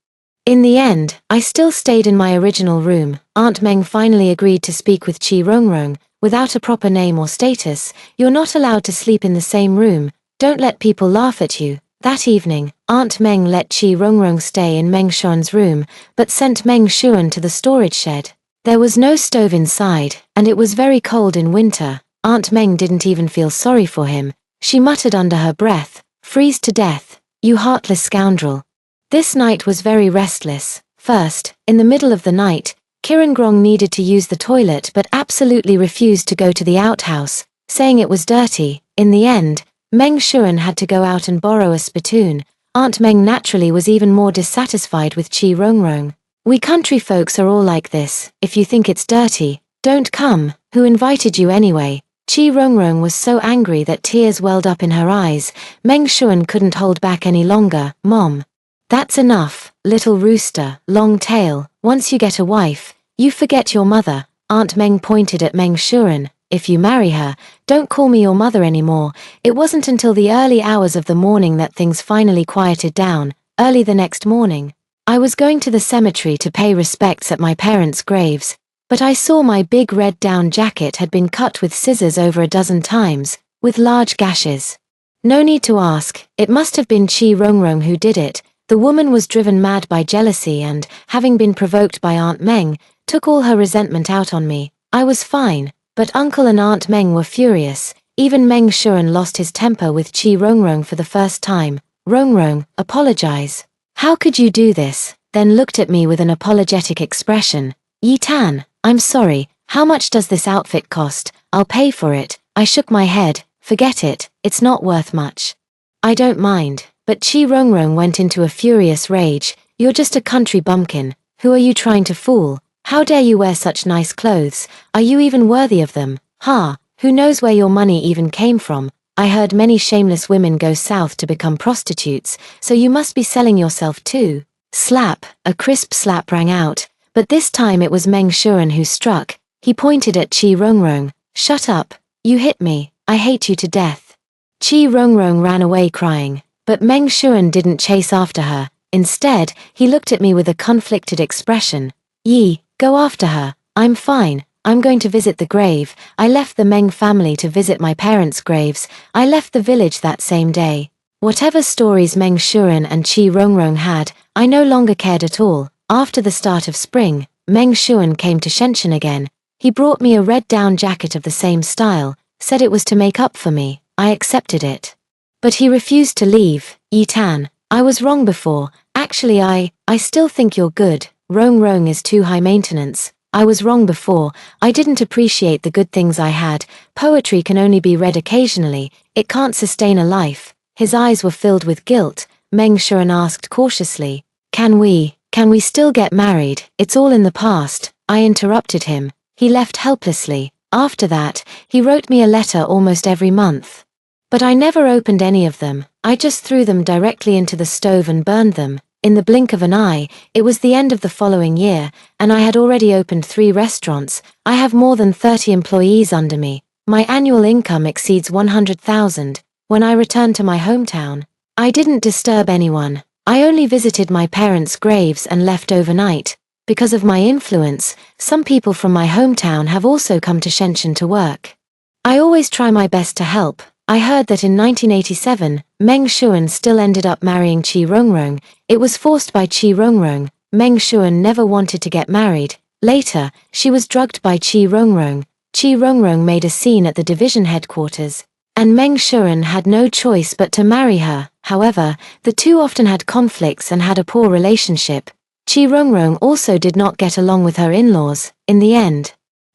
A: In the end, I still stayed in my original room. Aunt Meng finally agreed to speak with Qi Rongrong. Without a proper name or status, you're not allowed to sleep in the same room. Don't let people laugh at you. That evening, Aunt Meng let Chi Rongrong stay in Meng Shuan's room, but sent Meng Shuan to the storage shed. There was no stove inside, and it was very cold in winter. Aunt Meng didn't even feel sorry for him. She muttered under her breath, "Freeze to death, you heartless scoundrel." This night was very restless. First, in the middle of the night, Kirangrong needed to use the toilet but absolutely refused to go to the outhouse, saying it was dirty. In the end, Meng Shuan had to go out and borrow a spittoon. Aunt Meng naturally was even more dissatisfied with Chi Rongrong. "We country folks are all like this. If you think it's dirty, don't come. Who invited you anyway?" Chi Rongrong was so angry that tears welled up in her eyes. Meng Shuan couldn't hold back any longer. "Mom, that's enough, little rooster, long tail. Once you get a wife, you forget your mother." Aunt Meng pointed at Meng Shuan. "If you marry her, don't call me your mother anymore." It wasn't until the early hours of the morning that things finally quieted down. Early the next morning, I was going to the cemetery to pay respects at my parents' graves, but I saw my big red down jacket had been cut with scissors over a dozen times, with large gashes. No need to ask, it must have been Chi Rongrong who did it. The woman was driven mad by jealousy and, having been provoked by Aunt Meng, took all her resentment out on me. I was fine, but Uncle and Aunt Meng were furious. Even Meng Shuan lost his temper with Chi Rongrong for the first time. "Rongrong, apologize. How could you do this?" Then looked at me with an apologetic expression. "Yi Tan, I'm sorry. How much does this outfit cost? I'll pay for it." I shook my head. "Forget it, it's not worth much." "I don't mind." But Chi Rongrong went into a furious rage. "You're just a country bumpkin. Who are you trying to fool? How dare you wear such nice clothes? Are you even worthy of them? Ha, who knows where your money even came from? I heard many shameless women go south to become prostitutes, so you must be selling yourself too." Slap, a crisp slap rang out, but this time it was Meng Shuan who struck. He pointed at Chi Rongrong. "Shut up, you hit me, I hate you to death." Chi Rongrong ran away crying, but Meng Shuan didn't chase after her. Instead, he looked at me with a conflicted expression. "Yi, go after her. I'm fine. I'm going to visit the grave." I left the Meng family to visit my parents' graves. I left the village that same day. Whatever stories Meng Shuan and Chi Rongrong had, I no longer cared at all. After the start of spring, Meng Shuan came to Shenzhen again. He brought me a red down jacket of the same style, said it was to make up for me. I accepted it. But he refused to leave. "Yi Tan, I was wrong before. Actually I still think you're good. Rongrong is too high maintenance. I was wrong before. I didn't appreciate the good things I had. Poetry can only be read occasionally. It can't sustain a life." His eyes were filled with guilt. Meng Shuan asked cautiously, Can we still get married? It's all in the past." I interrupted him. He left helplessly. After that, he wrote me a letter almost every month. But I never opened any of them. I just threw them directly into the stove and burned them. In the blink of an eye, it was the end of the following year, and I had already opened 3 restaurants. I have more than 30 employees under me. My annual income exceeds 100,000. When I returned to my hometown, I didn't disturb anyone. I only visited my parents' graves and left overnight. Because of my influence, some people from my hometown have also come to Shenzhen to work. I always try my best to help. I heard that in 1987, Meng Shuan still ended up marrying Chi Rongrong. It was forced by Chi Rongrong. Meng Shuan never wanted to get married. Later, she was drugged by Chi Rongrong. Chi Rongrong made a scene at the division headquarters, and Meng Shuan had no choice but to marry her. However, the two often had conflicts and had a poor relationship. Chi Rongrong also did not get along with her in-laws. In the end,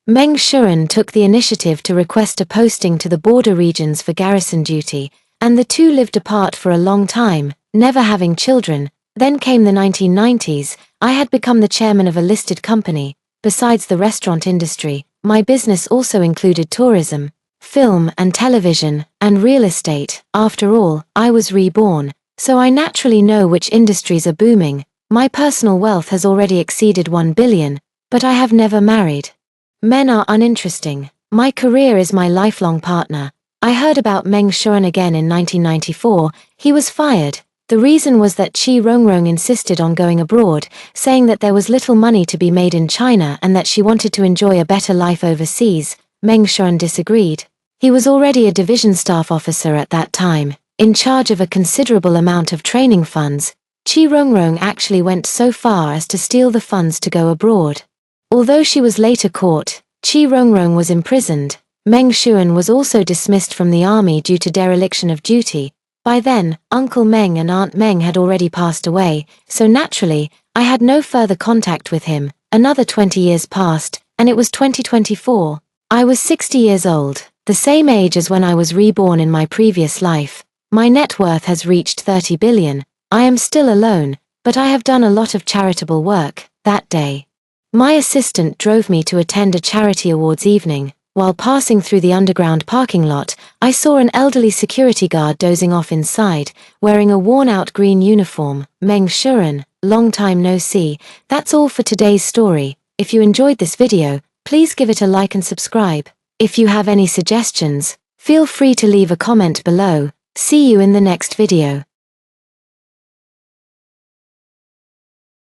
A: Meng Shuan took the initiative to request a posting to the border regions for garrison duty, and the two lived apart for a long time, never having children. Then came the 1990s. I had become the chairman of a listed company. Besides the restaurant industry, my business also included tourism, film and television, and real estate. After all, I was reborn, so I naturally know which industries are booming. My personal wealth has already exceeded 1 billion, but I have never married. Men are uninteresting. My career is my lifelong partner. I heard about Meng Shuan again in 1994. He was fired. The reason was that Chi Rongrong insisted on going abroad, saying that there was little money to be made in China and that she wanted to enjoy a better life overseas. Meng Shuan disagreed. He was already a division staff officer at that time. in charge of a considerable amount of training funds, Chi Rongrong actually went so far as to steal the funds to go abroad. Although she was later caught, Chi Rongrong was imprisoned. Meng Shuan was also dismissed from the army due to dereliction of duty. By then, Uncle Meng and Aunt Meng had already passed away, so naturally, I had no further contact with him. Another 20 years passed, and it was 2024. I was 60 years old, the same age as when I was reborn in my previous life. My net worth has reached 30 billion. I am still alone, but I have done a lot of charitable work. That day, my assistant drove me to attend a charity awards evening. While passing through the underground parking lot, I saw an elderly security guard dozing off inside, wearing a worn-out green uniform. Meng Shuren, long time no see. That's all for today's story. If you enjoyed this video, please give it a like and subscribe. If you have any suggestions, feel free to leave a comment below. See you in the next video.